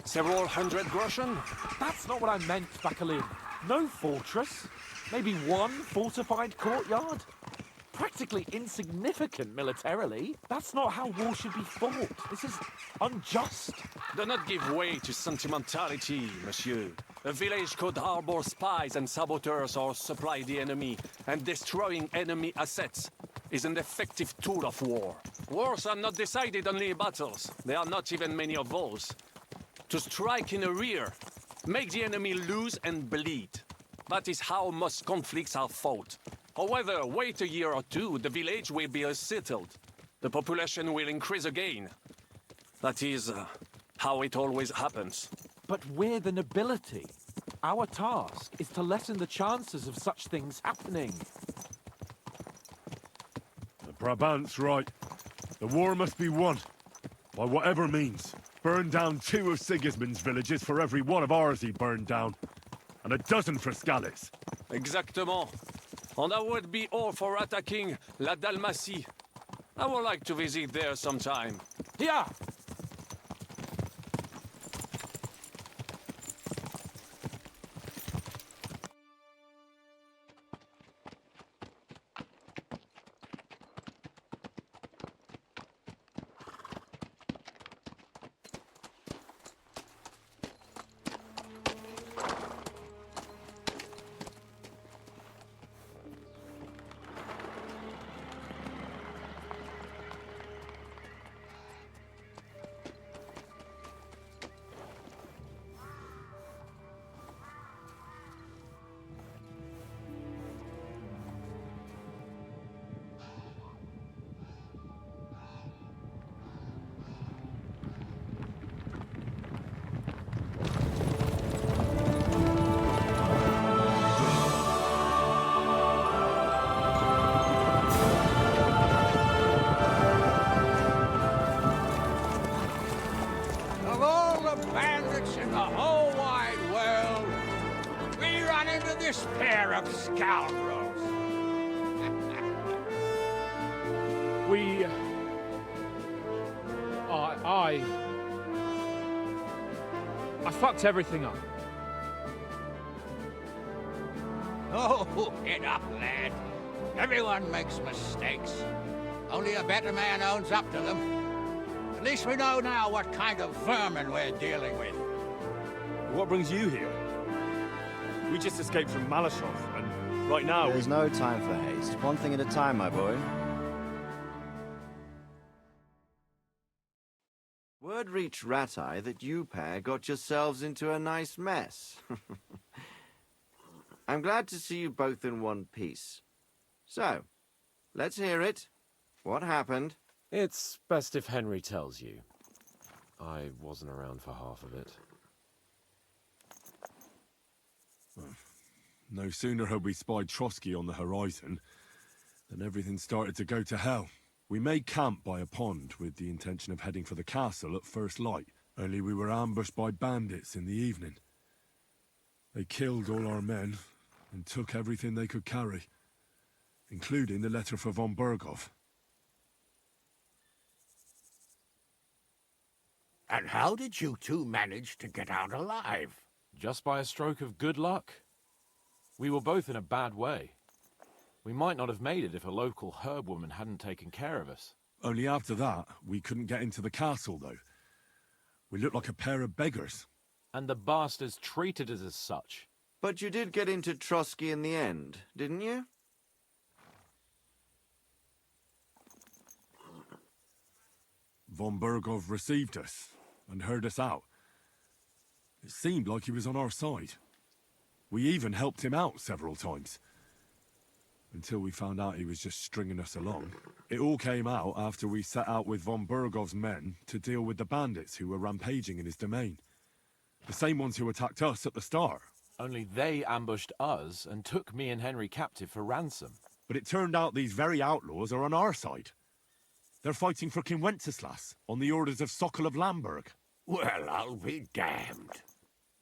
several hundred groschen? That's not what I meant, Bakalin. No fortress. Maybe one fortified courtyard. Practically insignificant militarily. That's not how war should be fought. This is unjust. Do not give way to sentimentality, monsieur. A village could harbor spies and saboteurs or supply the enemy, and destroying enemy assets is an effective tool of war. Wars are not decided only in battles. There are not even many of those. To strike in the rear, make the enemy lose and bleed. That is how most conflicts are fought. However, wait a year or two, the village will be settled. The population will increase again. That is how it always happens. But we're the nobility. Our task is to lessen the chances of such things happening. The Brabant's right. The war must be won. By whatever means. Burn down 2 of Sigismund's villages for every one of ours he burned down. And a dozen for Scallis. Exactement. And I would be all for attacking La Dalmatie. I would like to visit there sometime. Yeah! This pair of scoundrels. We... I fucked everything up. Oh, get up, lad. Everyone makes mistakes. Only a better man owns up to them. At least we know now what kind of vermin we're dealing with. What brings you here? We just escaped from Malashov, and right now... There's no time for haste. One thing at a time, my boy. Word reached Ratai that you pair got yourselves into a nice mess. I'm glad to see you both in one piece. So, let's hear it. What happened? It's best if Henry tells you. I wasn't around for half of it. No sooner had we spied Trotsky on the horizon than everything started to go to hell. We made camp by a pond with the intention of heading for the castle at first light, only we were ambushed by bandits in the evening. They killed all our men and took everything they could carry, including the letter for von Berghoff. And how did you two manage to get out alive? Just by a stroke of good luck. We were both in a bad way. We might not have made it if a local herb woman hadn't taken care of us. Only after that, we couldn't get into the castle, though. We looked like a pair of beggars. And the bastards treated us as such. But you did get into Trotsky in the end, didn't you? Von Berghoff received us and heard us out. It seemed like he was on our side. We even helped him out several times. Until we found out he was just stringing us along. It all came out after we set out with von Berghoff's men to deal with the bandits who were rampaging in his domain. The same ones who attacked us at the start. Only they ambushed us and took me and Henry captive for ransom. But it turned out these very outlaws are on our side. They're fighting for King Wenceslas on the orders of Sokol of Lamberg. Well, I'll be damned.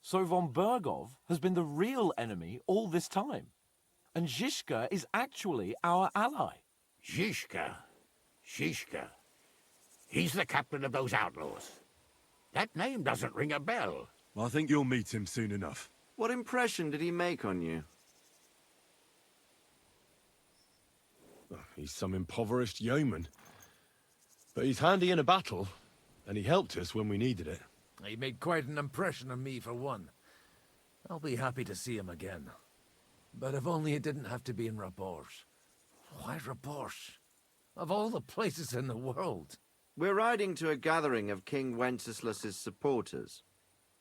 So von Berghoff has been the real enemy all this time. And Zizka is actually our ally. Zizka? He's the captain of those outlaws. That name doesn't ring a bell. I think you'll meet him soon enough. What impression did he make on you? He's some impoverished yeoman. But he's handy in a battle, and he helped us when we needed it. He made quite an impression on me, for one. I'll be happy to see him again. But if only it didn't have to be in Raborge. Why Raborge? Of all the places in the world. We're riding to a gathering of King Wenceslas's supporters.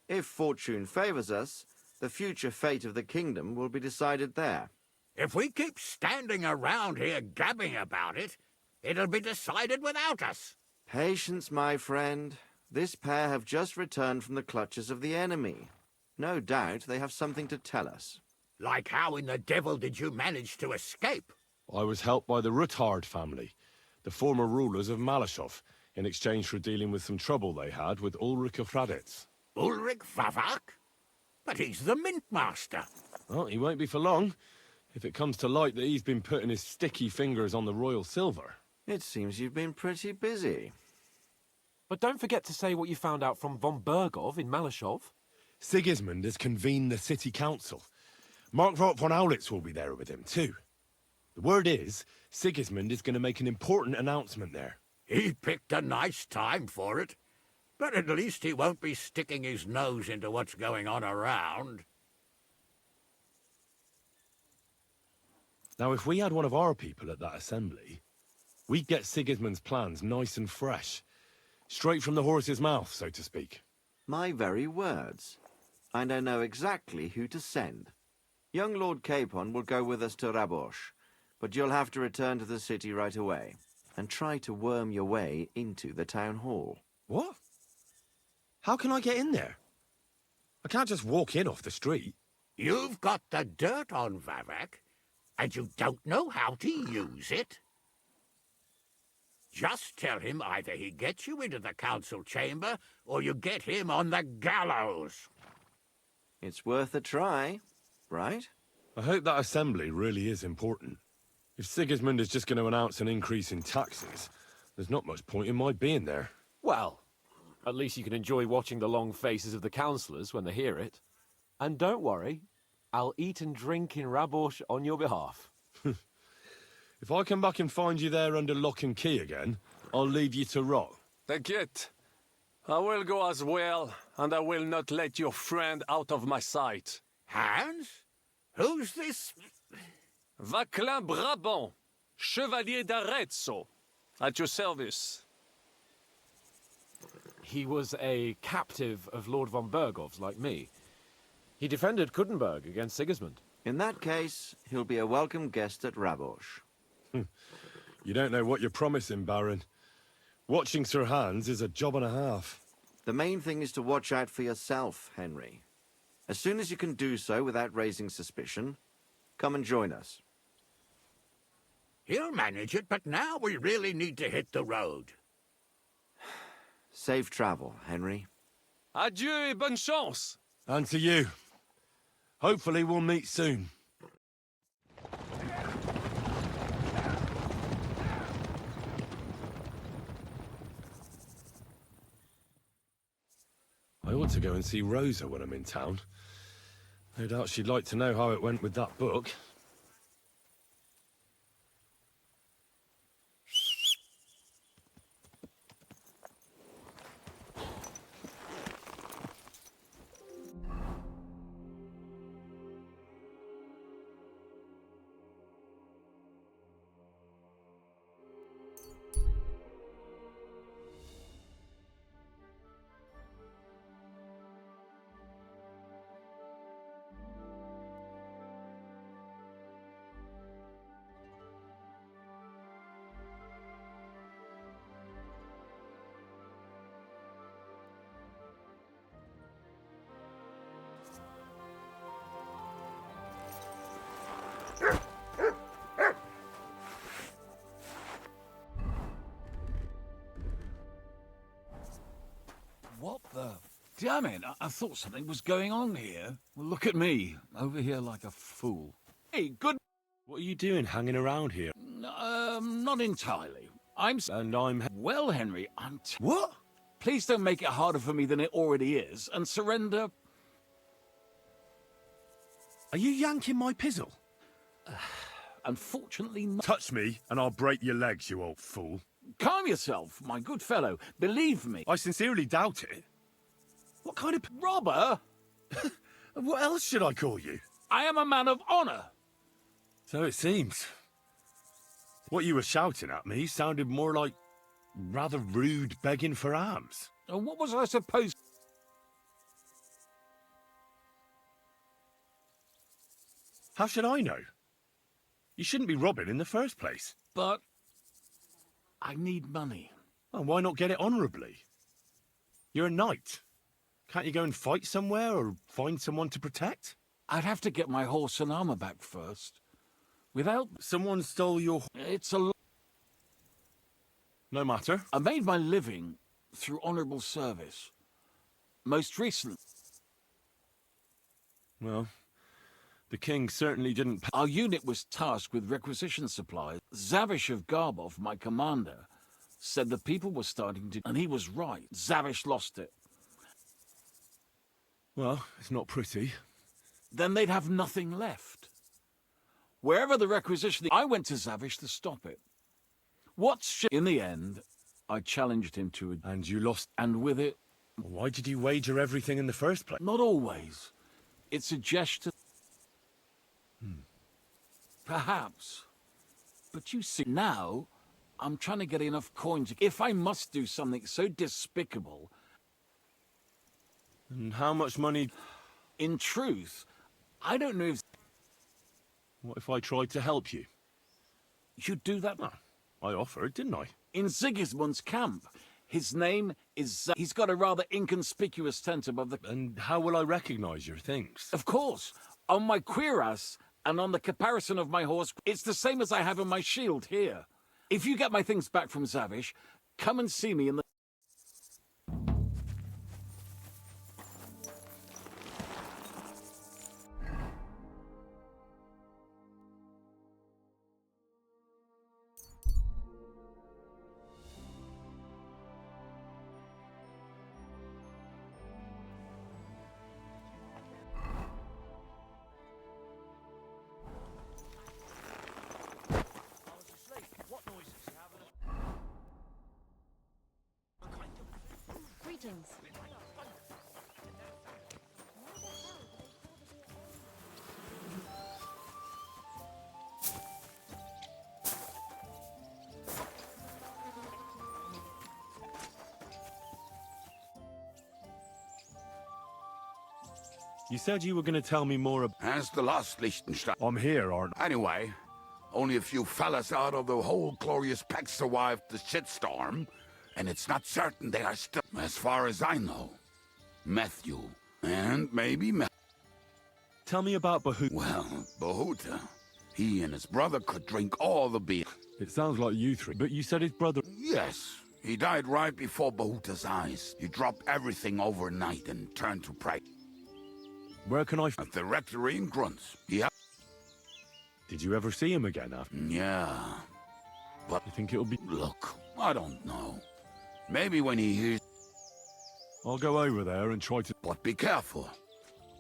If fortune favors us, the future fate of the kingdom will be decided there. If we keep standing around here gabbing about it, it'll be decided without us. Patience, my friend. This pair have just returned from the clutches of the enemy. No doubt they have something to tell us. Like how in the devil did you manage to escape? I was helped by the Ruthard family, the former rulers of Malashov, in exchange for dealing with some trouble they had with Ulrich of Raditz. Ulrich Vavak? But he's the mint master. Well, he won't be for long, if it comes to light that he's been putting his sticky fingers on the royal silver. It seems you've been pretty busy. But don't forget to say what you found out from von Berghoff in Malashov. Sigismund has convened the city council. Markvart von Aulitz will be there with him, too. The word is, Sigismund is going to make an important announcement there. He picked a nice time for it. But at least he won't be sticking his nose into what's going on around. Now, if we had one of our people at that assembly, we'd get Sigismund's plans nice and fresh. Straight from the horse's mouth, so to speak. My very words. And I know exactly who to send. Young Lord Capon will go with us to Rabosh, but you'll have to return to the city right away and try to worm your way into the town hall. What? How can I get in there? I can't just walk in off the street. You've got the dirt on Vavak, and you don't know how to use it? Just tell him either he gets you into the council chamber, or you get him on the gallows. It's worth a try, right? I hope that assembly really is important. If Sigismund is just going to announce an increase in taxes, there's not much point in my being there. Well, at least you can enjoy watching the long faces of the councillors when they hear it. And don't worry, I'll eat and drink in Rabosh on your behalf. If I come back and find you there under lock and key again, I'll leave you to rot. T'inquiète. I will go as well, and I will not let your friend out of my sight. Hans? Who's this? Vaclin Brabant, Chevalier d'Arezzo, at your service. He was a captive of Lord von Bergov's, like me. He defended Kuddenberg against Sigismund. In that case, he'll be a welcome guest at Rabosh. You don't know what you're promising, Baron. Watching Sir Hans is a job and a half. The main thing is to watch out for yourself, Henry. As soon as you can do so without raising suspicion, come and join us. He'll manage it, but now we really need to hit the road. Safe travel, Henry. Adieu et bonne chance. And to you. Hopefully we'll meet soon. I ought to go and see Rosa when I'm in town. No doubt she'd like to know how it went with that book. What the? Damn it, I thought something was going on here. Well, look at me, over here like a fool. Hey, good... What are you doing hanging around here? Not entirely. And I'm... Well, Henry, What? Please don't make it harder for me than it already is, and surrender... Are you yanking my pizzle? Unfortunately not. Touch me, and I'll break your legs, you old fool. Calm yourself, my good fellow. Believe me. I sincerely doubt it. What kind of... Robber? What else should I call you? I am a man of honor. So it seems. What you were shouting at me sounded more like rather rude begging for alms. What was I supposed... How should I know? You shouldn't be robbing in the first place. But... I need money. Well, why not get it honourably? You're a knight. Can't you go and fight somewhere or find someone to protect? I'd have to get my horse and armor back first. Without... Someone stole your... It's a... No matter. I made my living through honourable service. Most recently... Well, the king certainly didn't... Our unit was tasked with requisition supplies. Zavish of Garbov, my commander, said the people were starting to... And he was right. Zavish lost it. Well, it's not pretty. Then they'd have nothing left. Wherever the requisition... I went to Zavish to stop it. In the end, I challenged him to... And you lost... And with it... Why did you wager everything in the first place? Not always. It's a gesture... Perhaps. But you see, now, I'm trying to get enough coins. If I must do something so despicable... And how much money... In truth, I don't know if... What if I tried to help you? You'd do that? Oh, I offered, didn't I? In Sigismund's camp. His name is... He's got a rather inconspicuous tent above the... And how will I recognise your things? Of course. On my cuirass and on the caparison of my horse, it's the same as I have in my shield here. If you get my things back from Zavish, come and see me in the... Greetings. You said you were going to tell me more about... As the last Liechtenstein. I'm here, aren't I? Anyway, only a few fellas out of the whole glorious pack survived the shitstorm, and it's not certain they are still, as far as I know. Matthew, and maybe Tell me about Bahuta. Well, Bahuta, he and his brother could drink all the beer. It sounds like you three, but you said his brother... Yes, he died right before Bahuta's eyes. He dropped everything overnight and turned to pray. Where can I... At the rectory in Grunts. Yeah. Did you ever see him again after? Yeah. But you think it'll be... Look, I don't know. Maybe when he hears... I'll go over there and try to... But be careful.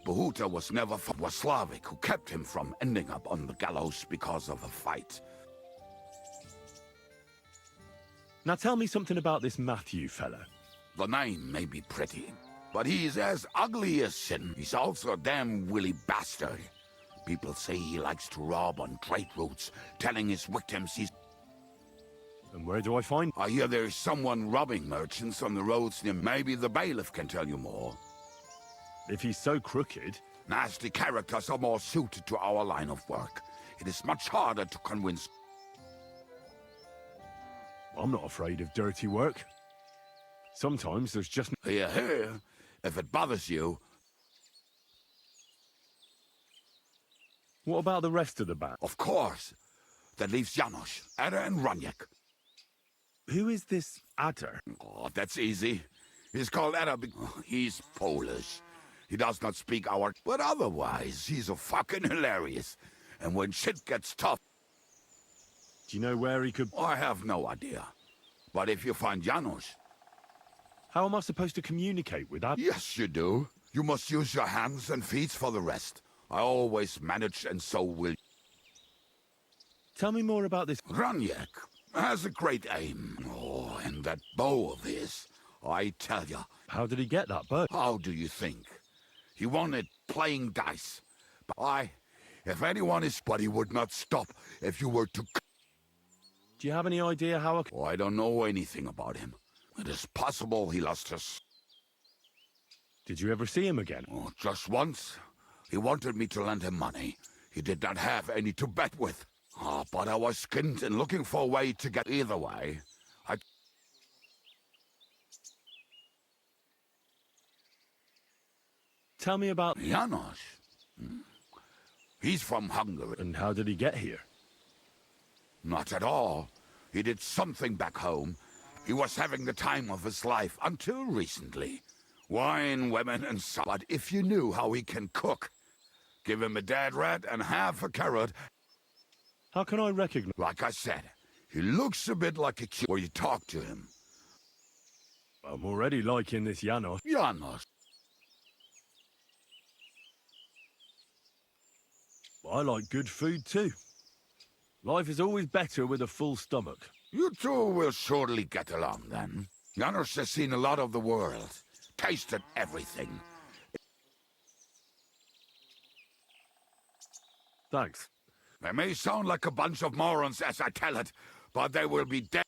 Bahuta was never was Slavic, who kept him from ending up on the gallows because of a fight. Now tell me something about this Matthew fella. The name may be pretty, but he's as ugly as sin. He's also a damn willy bastard. People say he likes to rob on trade routes, telling his victims he's... And where do I find... I hear there's someone robbing merchants on the roads near... Maybe the bailiff can tell you more. If he's so crooked... Nasty characters are more suited to our line of work. It is much harder to convince... I'm not afraid of dirty work. Sometimes there's just... Here. If it bothers you... What about the rest of the band? Of course. That leaves Janos, Ada and Raniek. Who is this Ada? Oh, that's easy. He's called Ada he's Polish. He does not speak our... But otherwise, he's a fucking hilarious. And when shit gets tough... Do you know where he could... I have no idea. But if you find Janos... How am I supposed to communicate with that? Yes, you do. You must use your hands and feet for the rest. I always manage, and so will... Tell me more about this... Raniek has a great aim. Oh, and that bow of his. I tell ya. How did he get that bow? How do you think? He won it playing dice. But if anyone is... But he would not stop if you were to... Do you have any idea how... Oh, I don't know anything about him. It is possible he lost his... Did you ever see him again? Oh, just once. He wanted me to lend him money. He did not have any to bet with. Oh, but I was skinned and looking for a way to get either way. Tell me about... Janos. He's from Hungary. And how did he get here? Not at all. He did something back home. He was having the time of his life until recently. Wine, women, and so. But if you knew how he can cook, give him a dead rat and half a carrot. How can I recognize... Like I said, he looks a bit like a kid when you talk to him. I'm already liking this Janos. Janos. I like good food too. Life is always better with a full stomach. You two will surely get along then. Janos has seen a lot of the world, tasted everything. Thanks. They may sound like a bunch of morons as I tell it, but they will be dead.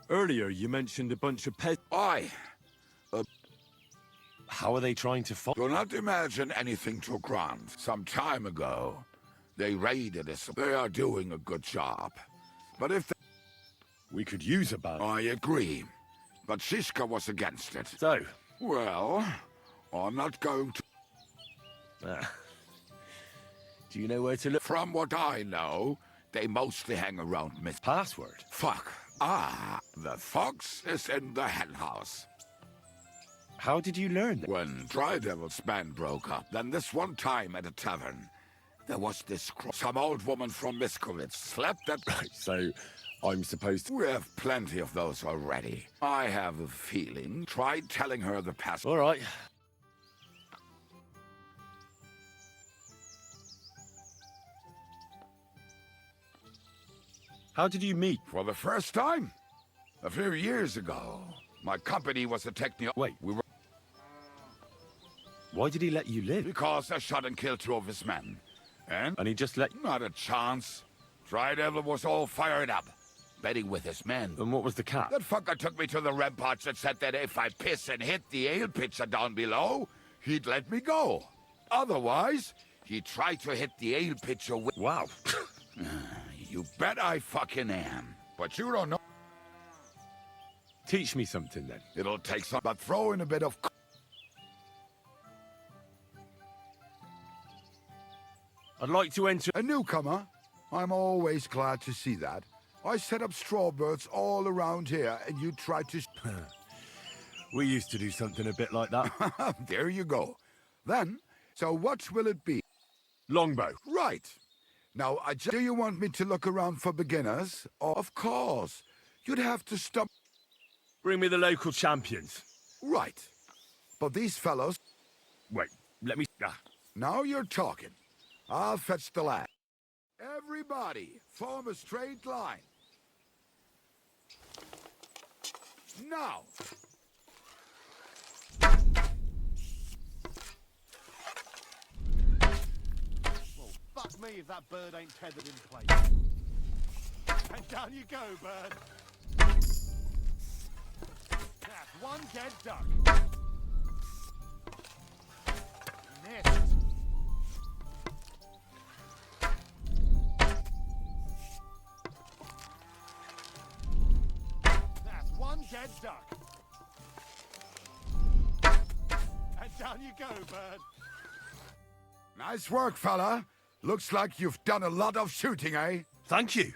Earlier you mentioned a bunch of pets. How are they trying to fight? Do not imagine anything too grand. Some time ago, they raided us. They are doing a good job. But if they... We could use a band. I agree. But Shiska was against it. So? Well, I'm not going to... Do you know where to look? From what I know, they mostly hang around Miss... Password? Fuck. The fox is in the henhouse. How did you learn that? When Dry Devil's band broke up, then this one time at a tavern, there was this... Some old woman from Miskovitz slept at... So, I'm supposed to... We have plenty of those already. I have a feeling. Try telling her the password. All right. How did you meet? For the first time? A few years ago. My company was attacking... Wait. We were... Why did he let you live? Because I shot and killed 2 of his men. And he just let... Not a chance. Tri-Devil was all fired up, betting with his men. And what was the cap? That fucker took me to the ramparts and said that if I piss and hit the ale pitcher down below, he'd let me go. Otherwise, he'd try to hit the ale pitcher with... Wow. You bet I fucking am. But you don't know... Teach me something, then. It'll take some... But throw in a bit of... I'd like to enter... A newcomer? I'm always glad to see that. I set up strawbirds all around here, and you tried to... We used to do something a bit like that. There you go. Then, so what will it be? Longbow. Right. Now, do you want me to look around for beginners? Of course. You'd have to stop... Bring me the local champions. Right. But these fellows... Wait, let me... Now you're talking. I'll fetch the lad. Everybody, form a straight line. Now! Well, fuck me if that bird ain't tethered in place. And down you go, bird. That's one dead duck. Missed. That's one dead duck. And down you go, bird. Nice work, fella. Looks like you've done a lot of shooting, eh? Thank you.